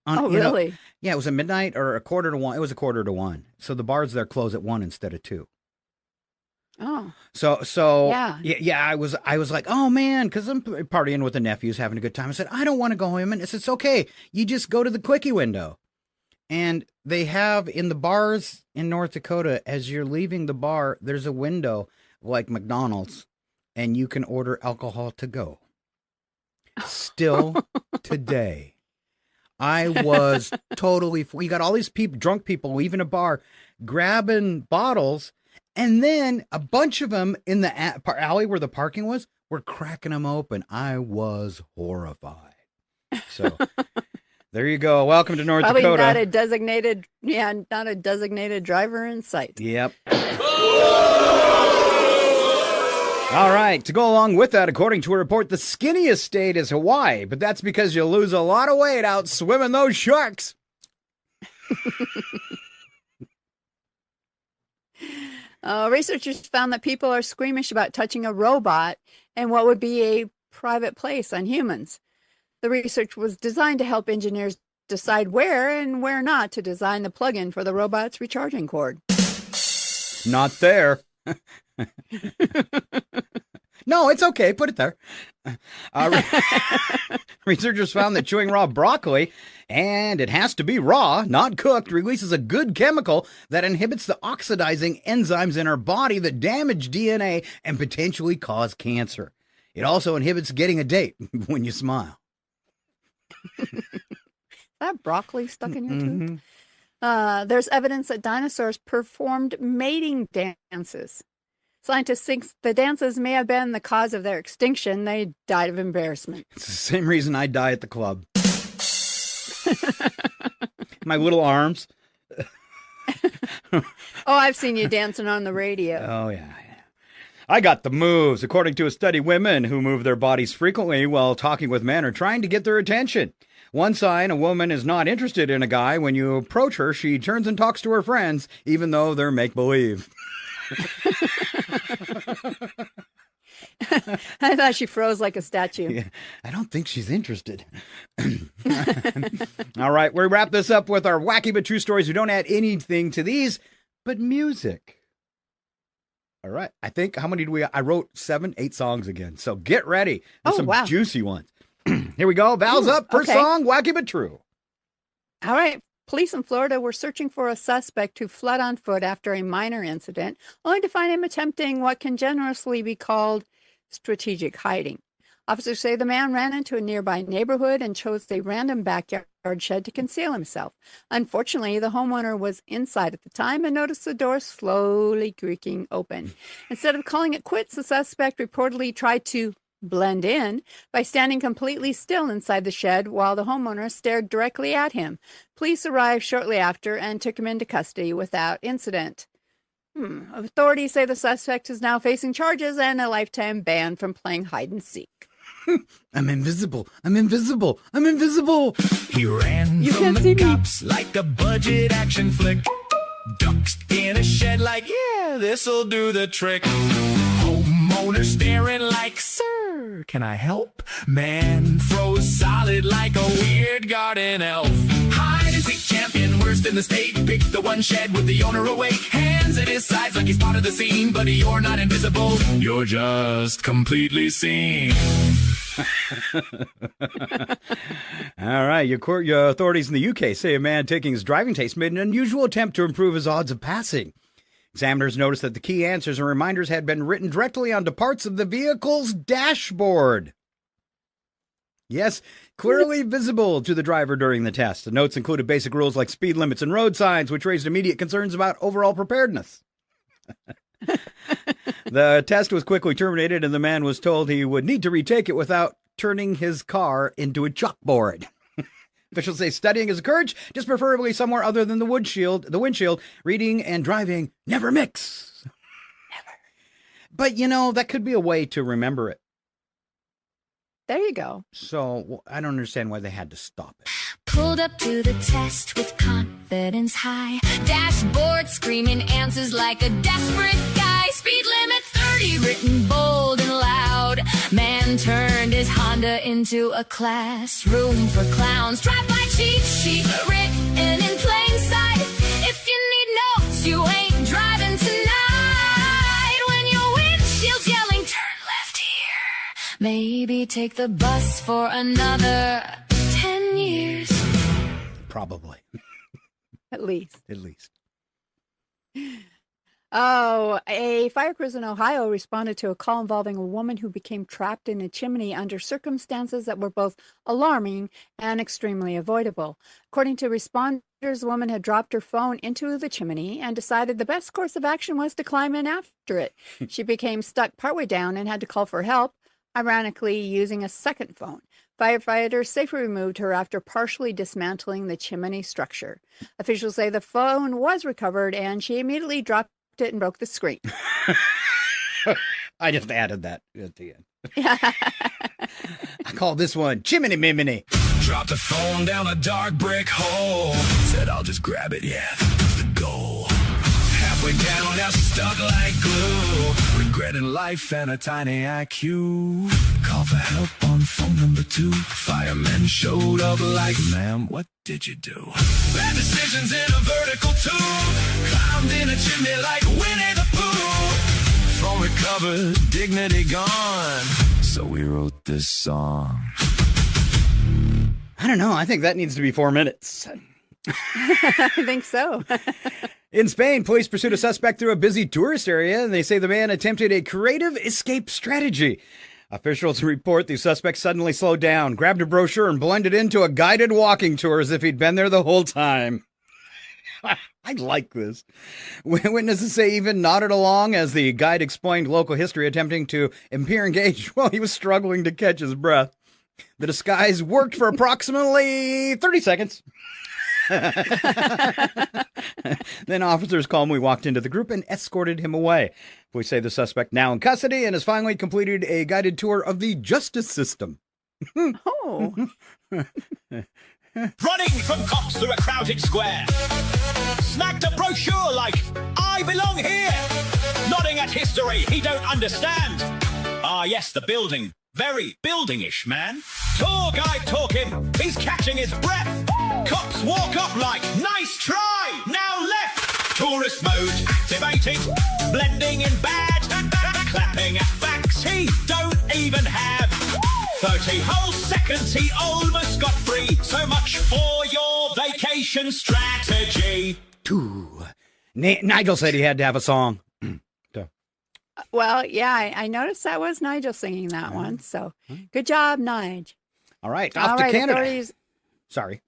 Oh, really? Yeah, it was at midnight or a quarter to 1. It was a quarter to 1. So the bars there close at 1 instead of 2. Oh. So yeah. I was like, oh man, because I'm partying with the nephews, having a good time. I said, I don't want to go home. And I said, it's okay. You just go to the quickie window. And they have in the bars in North Dakota, as you're leaving the bar, there's a window like McDonald's, and you can order alcohol to go. Still today. I was totally, you got all these people, drunk people leaving a bar, grabbing bottles, and then a bunch of them in the alley where the parking was were cracking them open. I was horrified. So there you go. Welcome to North Probably Dakota. Not a designated driver in sight. Yep. All right. To go along with that, according to a report, the skinniest state is Hawaii, but that's because you lose a lot of weight out swimming those sharks. Researchers found that people are squeamish about touching a robot in what would be a private place on humans. The research was designed to help engineers decide where and where not to design the plug-in for the robot's recharging cord. Not there. No, it's okay. Put it there. Researchers found that chewing raw broccoli, and it has to be raw, not cooked, releases a good chemical that inhibits the oxidizing enzymes in our body that damage DNA and potentially cause cancer. It also inhibits getting a date when you smile. That broccoli stuck in your tooth? There's evidence that dinosaurs performed mating dances. Scientists think the dances may have been the cause of their extinction. They died of embarrassment. It's the same reason I die at the club. My little arms. Oh, I've seen you dancing on the radio. Oh, yeah. I got the moves. According to a study, women who move their bodies frequently while talking with men are trying to get their attention. One sign a woman is not interested in a guy: when you approach her, she turns and talks to her friends, even though they're make-believe. I thought she froze like a statue. Yeah, I don't think she's interested. All right, we wrap this up with our wacky but true stories. We don't add anything to these but music. All right, I think, how many do we? I wrote 8 songs again, so get ready. There's some juicy ones. Here we go. Val's up. First song, wacky but true. All right. Police in Florida were searching for a suspect who fled on foot after a minor incident, only to find him attempting what can generously be called strategic hiding. Officers say the man ran into a nearby neighborhood and chose a random backyard shed to conceal himself. Unfortunately, the homeowner was inside at the time and noticed the door slowly creaking open. Instead of calling it quits, the suspect reportedly tried to blend in by standing completely still inside the shed while the homeowner stared directly at him. Police arrived shortly after and took him into custody without incident. Authorities say the suspect is now facing charges and a lifetime ban from playing hide and seek. I'm invisible. I'm invisible. I'm invisible. He ran from the cops like a budget action flick. Ducks in a shed like, yeah, this'll do the trick. Homeowner staring like, sir, can I help? Man froze solid like a weird garden elf. Hide and seek champion, worst in the state. Pick the one shed with the owner awake. Hands at his sides like he's part of the scene. But you're not invisible, you're just completely seen. All right, your authorities in the UK say a man taking his driving test made an unusual attempt to improve his odds of passing. Examiners noticed that the key answers and reminders had been written directly onto parts of the vehicle's dashboard. Yes, clearly visible to the driver during the test. The notes included basic rules like speed limits and road signs, which raised immediate concerns about overall preparedness. The test was quickly terminated, and the man was told he would need to retake it without turning his car into a chalkboard. Officials say studying is a courage, just preferably somewhere other than the windshield. Reading and driving never mix. Never. But, that could be a way to remember it. There you go. So I don't understand why they had to stop it. Pulled up to the test with confidence high. Dashboard screaming answers like a desperate guy. Speed limit 30 written bold and loud. Man turned his Honda into a classroom for clowns. Drive-by cheat sheet written in plain sight. If you need notes, you ain't driving tonight. When your windshield's yelling, turn left here. Maybe take the bus for another 10 years. Probably. At least. At least. Oh, a fire crews in Ohio responded to a call involving a woman who became trapped in a chimney under circumstances that were both alarming and extremely avoidable. According to responders, the woman had dropped her phone into the chimney and decided the best course of action was to climb in after it. She became stuck partway down and had to call for help, ironically using a second phone. Firefighters safely removed her after partially dismantling the chimney structure. Officials say the phone was recovered and she immediately dropped it and broke the screen. I just added that at the end. I call this one Chimney Miminy. Dropped the phone down a dark brick hole. Said I'll just grab it, yeah, that's the goal. Halfway down, now she's stuck like glue. Regretting life and a tiny IQ. Call for help on phone number 2. Firemen showed up like, ma'am, what did you do? Bad decisions in a vertical tube. Climbed in a chimney like Winnie the discovered dignity gone. So we wrote this song. I don't know. I think that needs to be 4 minutes. I think so. In Spain, police pursued a suspect through a busy tourist area, and they say the man attempted a creative escape strategy. Officials report the suspect suddenly slowed down, grabbed a brochure, and blended into a guided walking tour as if he'd been there the whole time. I like this. Witnesses say even nodded along as the guide explained local history, attempting to appear engaged while he was struggling to catch his breath. The disguise worked for approximately 30 seconds. Then officers calmly walked into the group and escorted him away. Police say the suspect now in custody and has finally completed a guided tour of the justice system. Oh. Running from cops through a crowded square. Snagged a brochure like, I belong here. Nodding at history he don't understand. Ah, yes, the building. Very building-ish, man. Tour guide talking. He's catching his breath. Cops walk up like, nice try. Now left. Tourist mode activated. Blending in bad. Clapping at facts he don't even have. 30 whole seconds he almost got free. So much for your vacation strategy. Nigel said he had to have a song. Well, yeah, I noticed that was Nigel singing that one. So good job, Nigel. All right, off to Canada.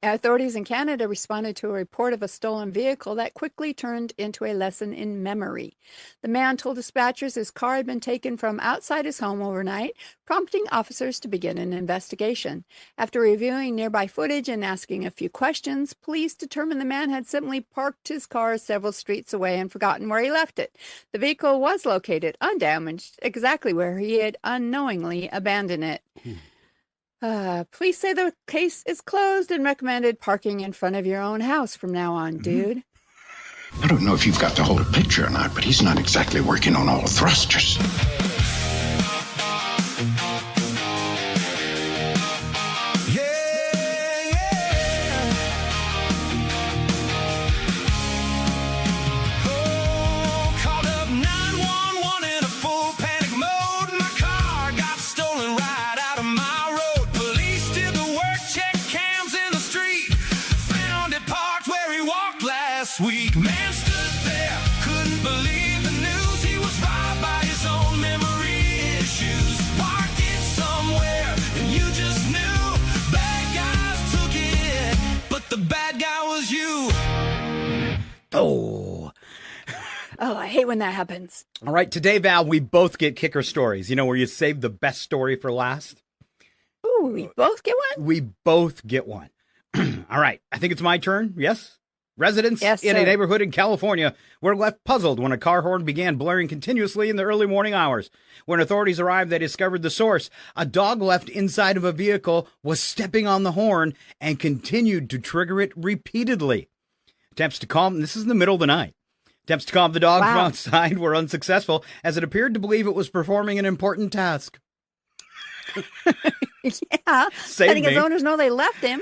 Authorities in Canada responded to a report of a stolen vehicle that quickly turned into a lesson in memory. The man told dispatchers his car had been taken from outside his home overnight, prompting officers to begin an investigation. After reviewing nearby footage and asking a few questions, police determined the man had simply parked his car several streets away and forgotten where he left it. The vehicle was located undamaged, exactly where he had unknowingly abandoned it. Police say the case is closed and recommended parking in front of your own house from now on, dude. I don't know if you've got the whole picture or not, but he's not exactly working on all thrusters. Week man stood there, couldn't believe the news. He was robbed by his own memory issues. Parked it somewhere, and you just knew. Bad guys took it, but the bad guy was you. Oh, I hate when that happens. All right, today, Val, we both get kicker stories. You know, where you save the best story for last? Ooh, we both get one? We both get one. All right, I think it's my turn, yes? Residents in a neighborhood in California were left puzzled when a car horn began blaring continuously in the early morning hours. When authorities arrived, they discovered the source. A dog left inside of a vehicle was stepping on the horn and continued to trigger it repeatedly. Attempts to calm, this is in the middle of the night. Attempts to calm the dog from outside were unsuccessful, as it appeared to believe it was performing an important task. Yeah, letting his owners know they left him.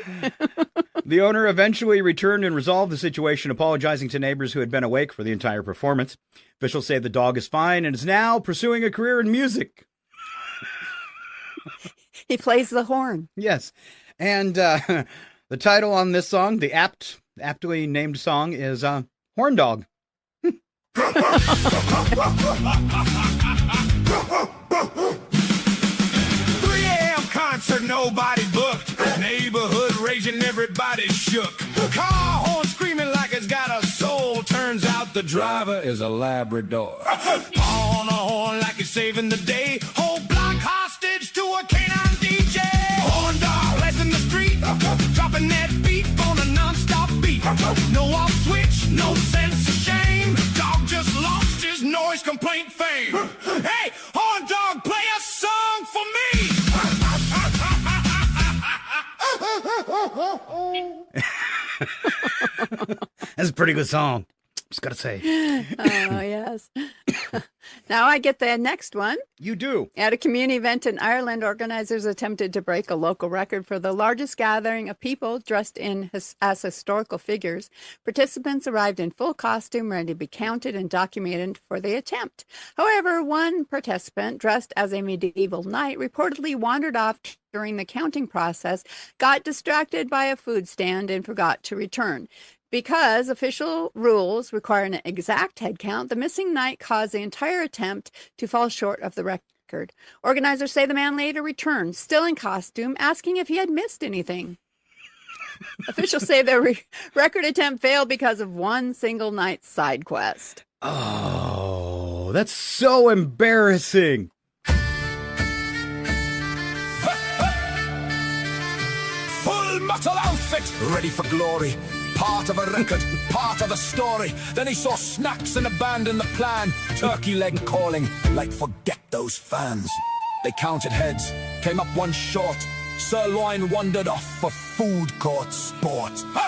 The owner eventually returned and resolved the situation, apologizing to neighbors who had been awake for the entire performance. Officials say the dog is fine and is now pursuing a career in music. He plays the horn. Yes. And the title on this song, the aptly named song, is Horn Dog. 3 a.m. concert, nobody booked. Neighborhood raging, everybody shook. Car horn screaming like it's got a soul. Turns out the driver is a Labrador. On a horn like it's saving the day. Whole block hostage to a canine DJ. Horn dog, legs in the street. Dropping that beat on a non-stop beat. No off switch, no sense of shame. Dog just lost his noise complaint fame. Hey, horn dog, play a song for me. That's a pretty good song. Just got to say. Oh, yes. Now I get the next one. You do. At a community event in Ireland, organizers attempted to break a local record for the largest gathering of people dressed as historical figures. Participants arrived in full costume, ready to be counted and documented for the attempt. However, one participant, dressed as a medieval knight, reportedly wandered off during the counting process, got distracted by a food stand, and forgot to return. Because official rules require an exact head count, the missing knight caused the entire attempt to fall short of the record. Organizers say the man later returned, still in costume, asking if he had missed anything. Officials say the record attempt failed because of one single night's side quest. Oh, that's so embarrassing. Full metal outfit, ready for glory. Part of a record, part of the story. Then he saw snacks and abandoned the plan. Turkey leg calling, like forget those fans. They counted heads, came up one short. Sirloin wandered off for food court sport. A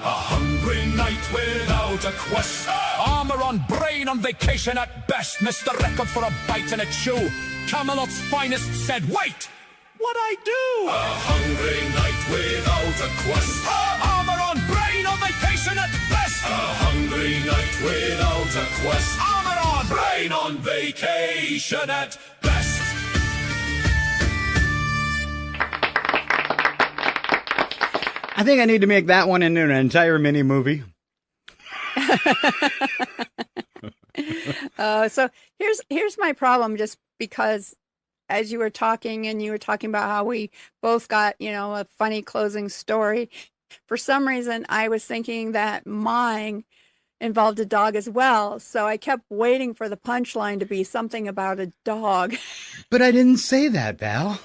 hungry night without a quest. Armor on, brain on vacation at best. Missed the record for a bite and a chew. Camelot's finest said, wait! What'd I do? A hungry night without a quest. Armor on, brain on vacation at best. A hungry night without a quest. Armor on, brain on vacation at best. I think I need to make that one into an entire mini movie. So here's my problem, just because as you were talking and you were talking about how we both got, a funny closing story. For some reason, I was thinking that mine involved a dog as well. So I kept waiting for the punchline to be something about a dog. But I didn't say that, Val.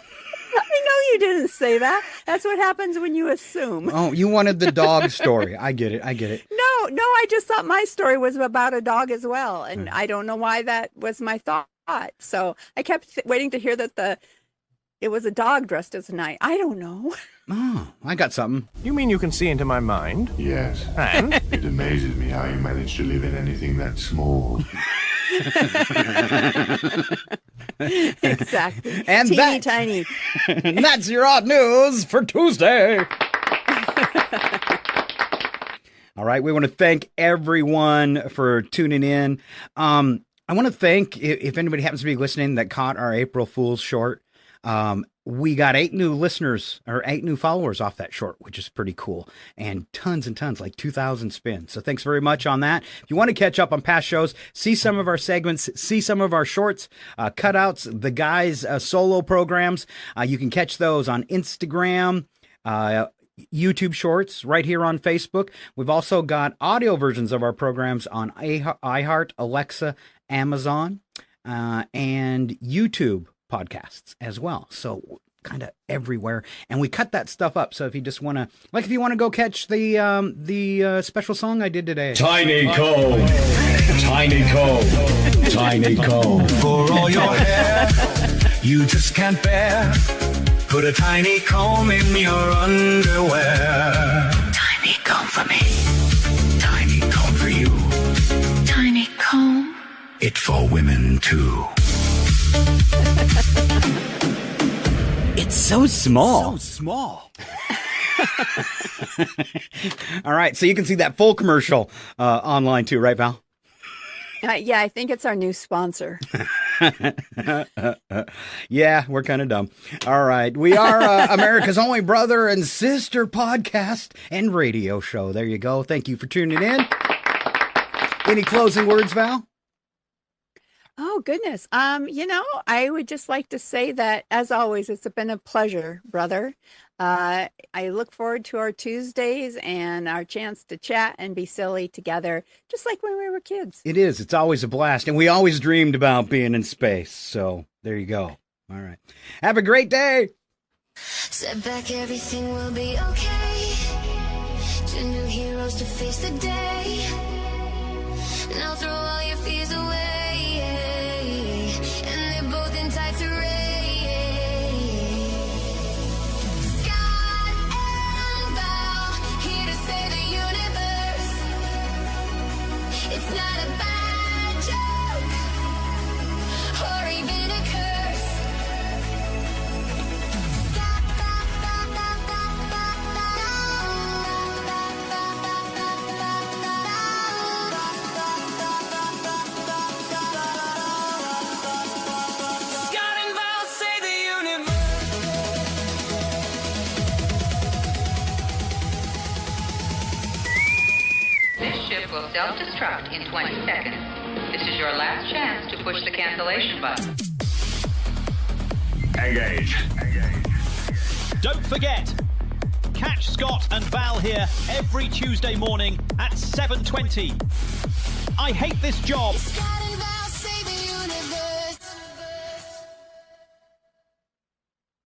I know you didn't say that. That's what happens when you assume. Oh, you wanted the dog story. I get it. No, I just thought my story was about a dog as well. And I don't know why that was my thought. So I kept waiting to hear that it was a dog dressed as a knight. I don't know. Oh, I got something. You mean you can see into my mind? Yes. And? It amazes me how you manage to live in anything that small. Exactly. And teeny tiny. And that's your odd news for Tuesday. All right, we want to thank everyone for tuning in. I want to thank, if anybody happens to be listening that caught our April Fool's short, we got 8 new listeners or 8 new followers off that short, which is pretty cool. And tons, like 2,000 spins. So thanks very much on that. If you want to catch up on past shows, see some of our segments, see some of our shorts, cutouts, the guys' solo programs, you can catch those on Instagram, YouTube Shorts, right here on Facebook. We've also got audio versions of our programs on iHeart, Alexa, Amazon, and YouTube podcasts as well. So kind of everywhere. And we cut that stuff up. So if you just want to, if you want to go catch the special song I did today. Tiny comb. Tiny comb. Tiny comb. For all your hair, you just can't bear. Put a tiny comb in your underwear. Tiny comb for me. Tiny comb for you. Tiny comb. It for women too. It's so small. All right, so you can see that full commercial online too, right, Val? Yeah, I think it's our new sponsor. Yeah, we're kind of dumb. All right. We are America's only brother and sister podcast and radio show. There you go. Thank you for tuning in. Any closing words, Val? Oh, goodness. I would just like to say that, as always, it's been a pleasure, brother. I look forward to our Tuesdays and our chance to chat and be silly together, just like when we were kids. It is. It's always a blast. And we always dreamed about being in space. So there you go. All right. Have a great day. Step back, everything will be okay. 2 new heroes to face the day. Now throw all your fears away. And they're both in tights array. Scott and Val, here to save the universe. It's not ship will self-destruct in 20 seconds. This is your last chance to push the cancellation button. Engage. Don't forget, catch Scott and Val here every Tuesday morning at 7:20. I hate this job.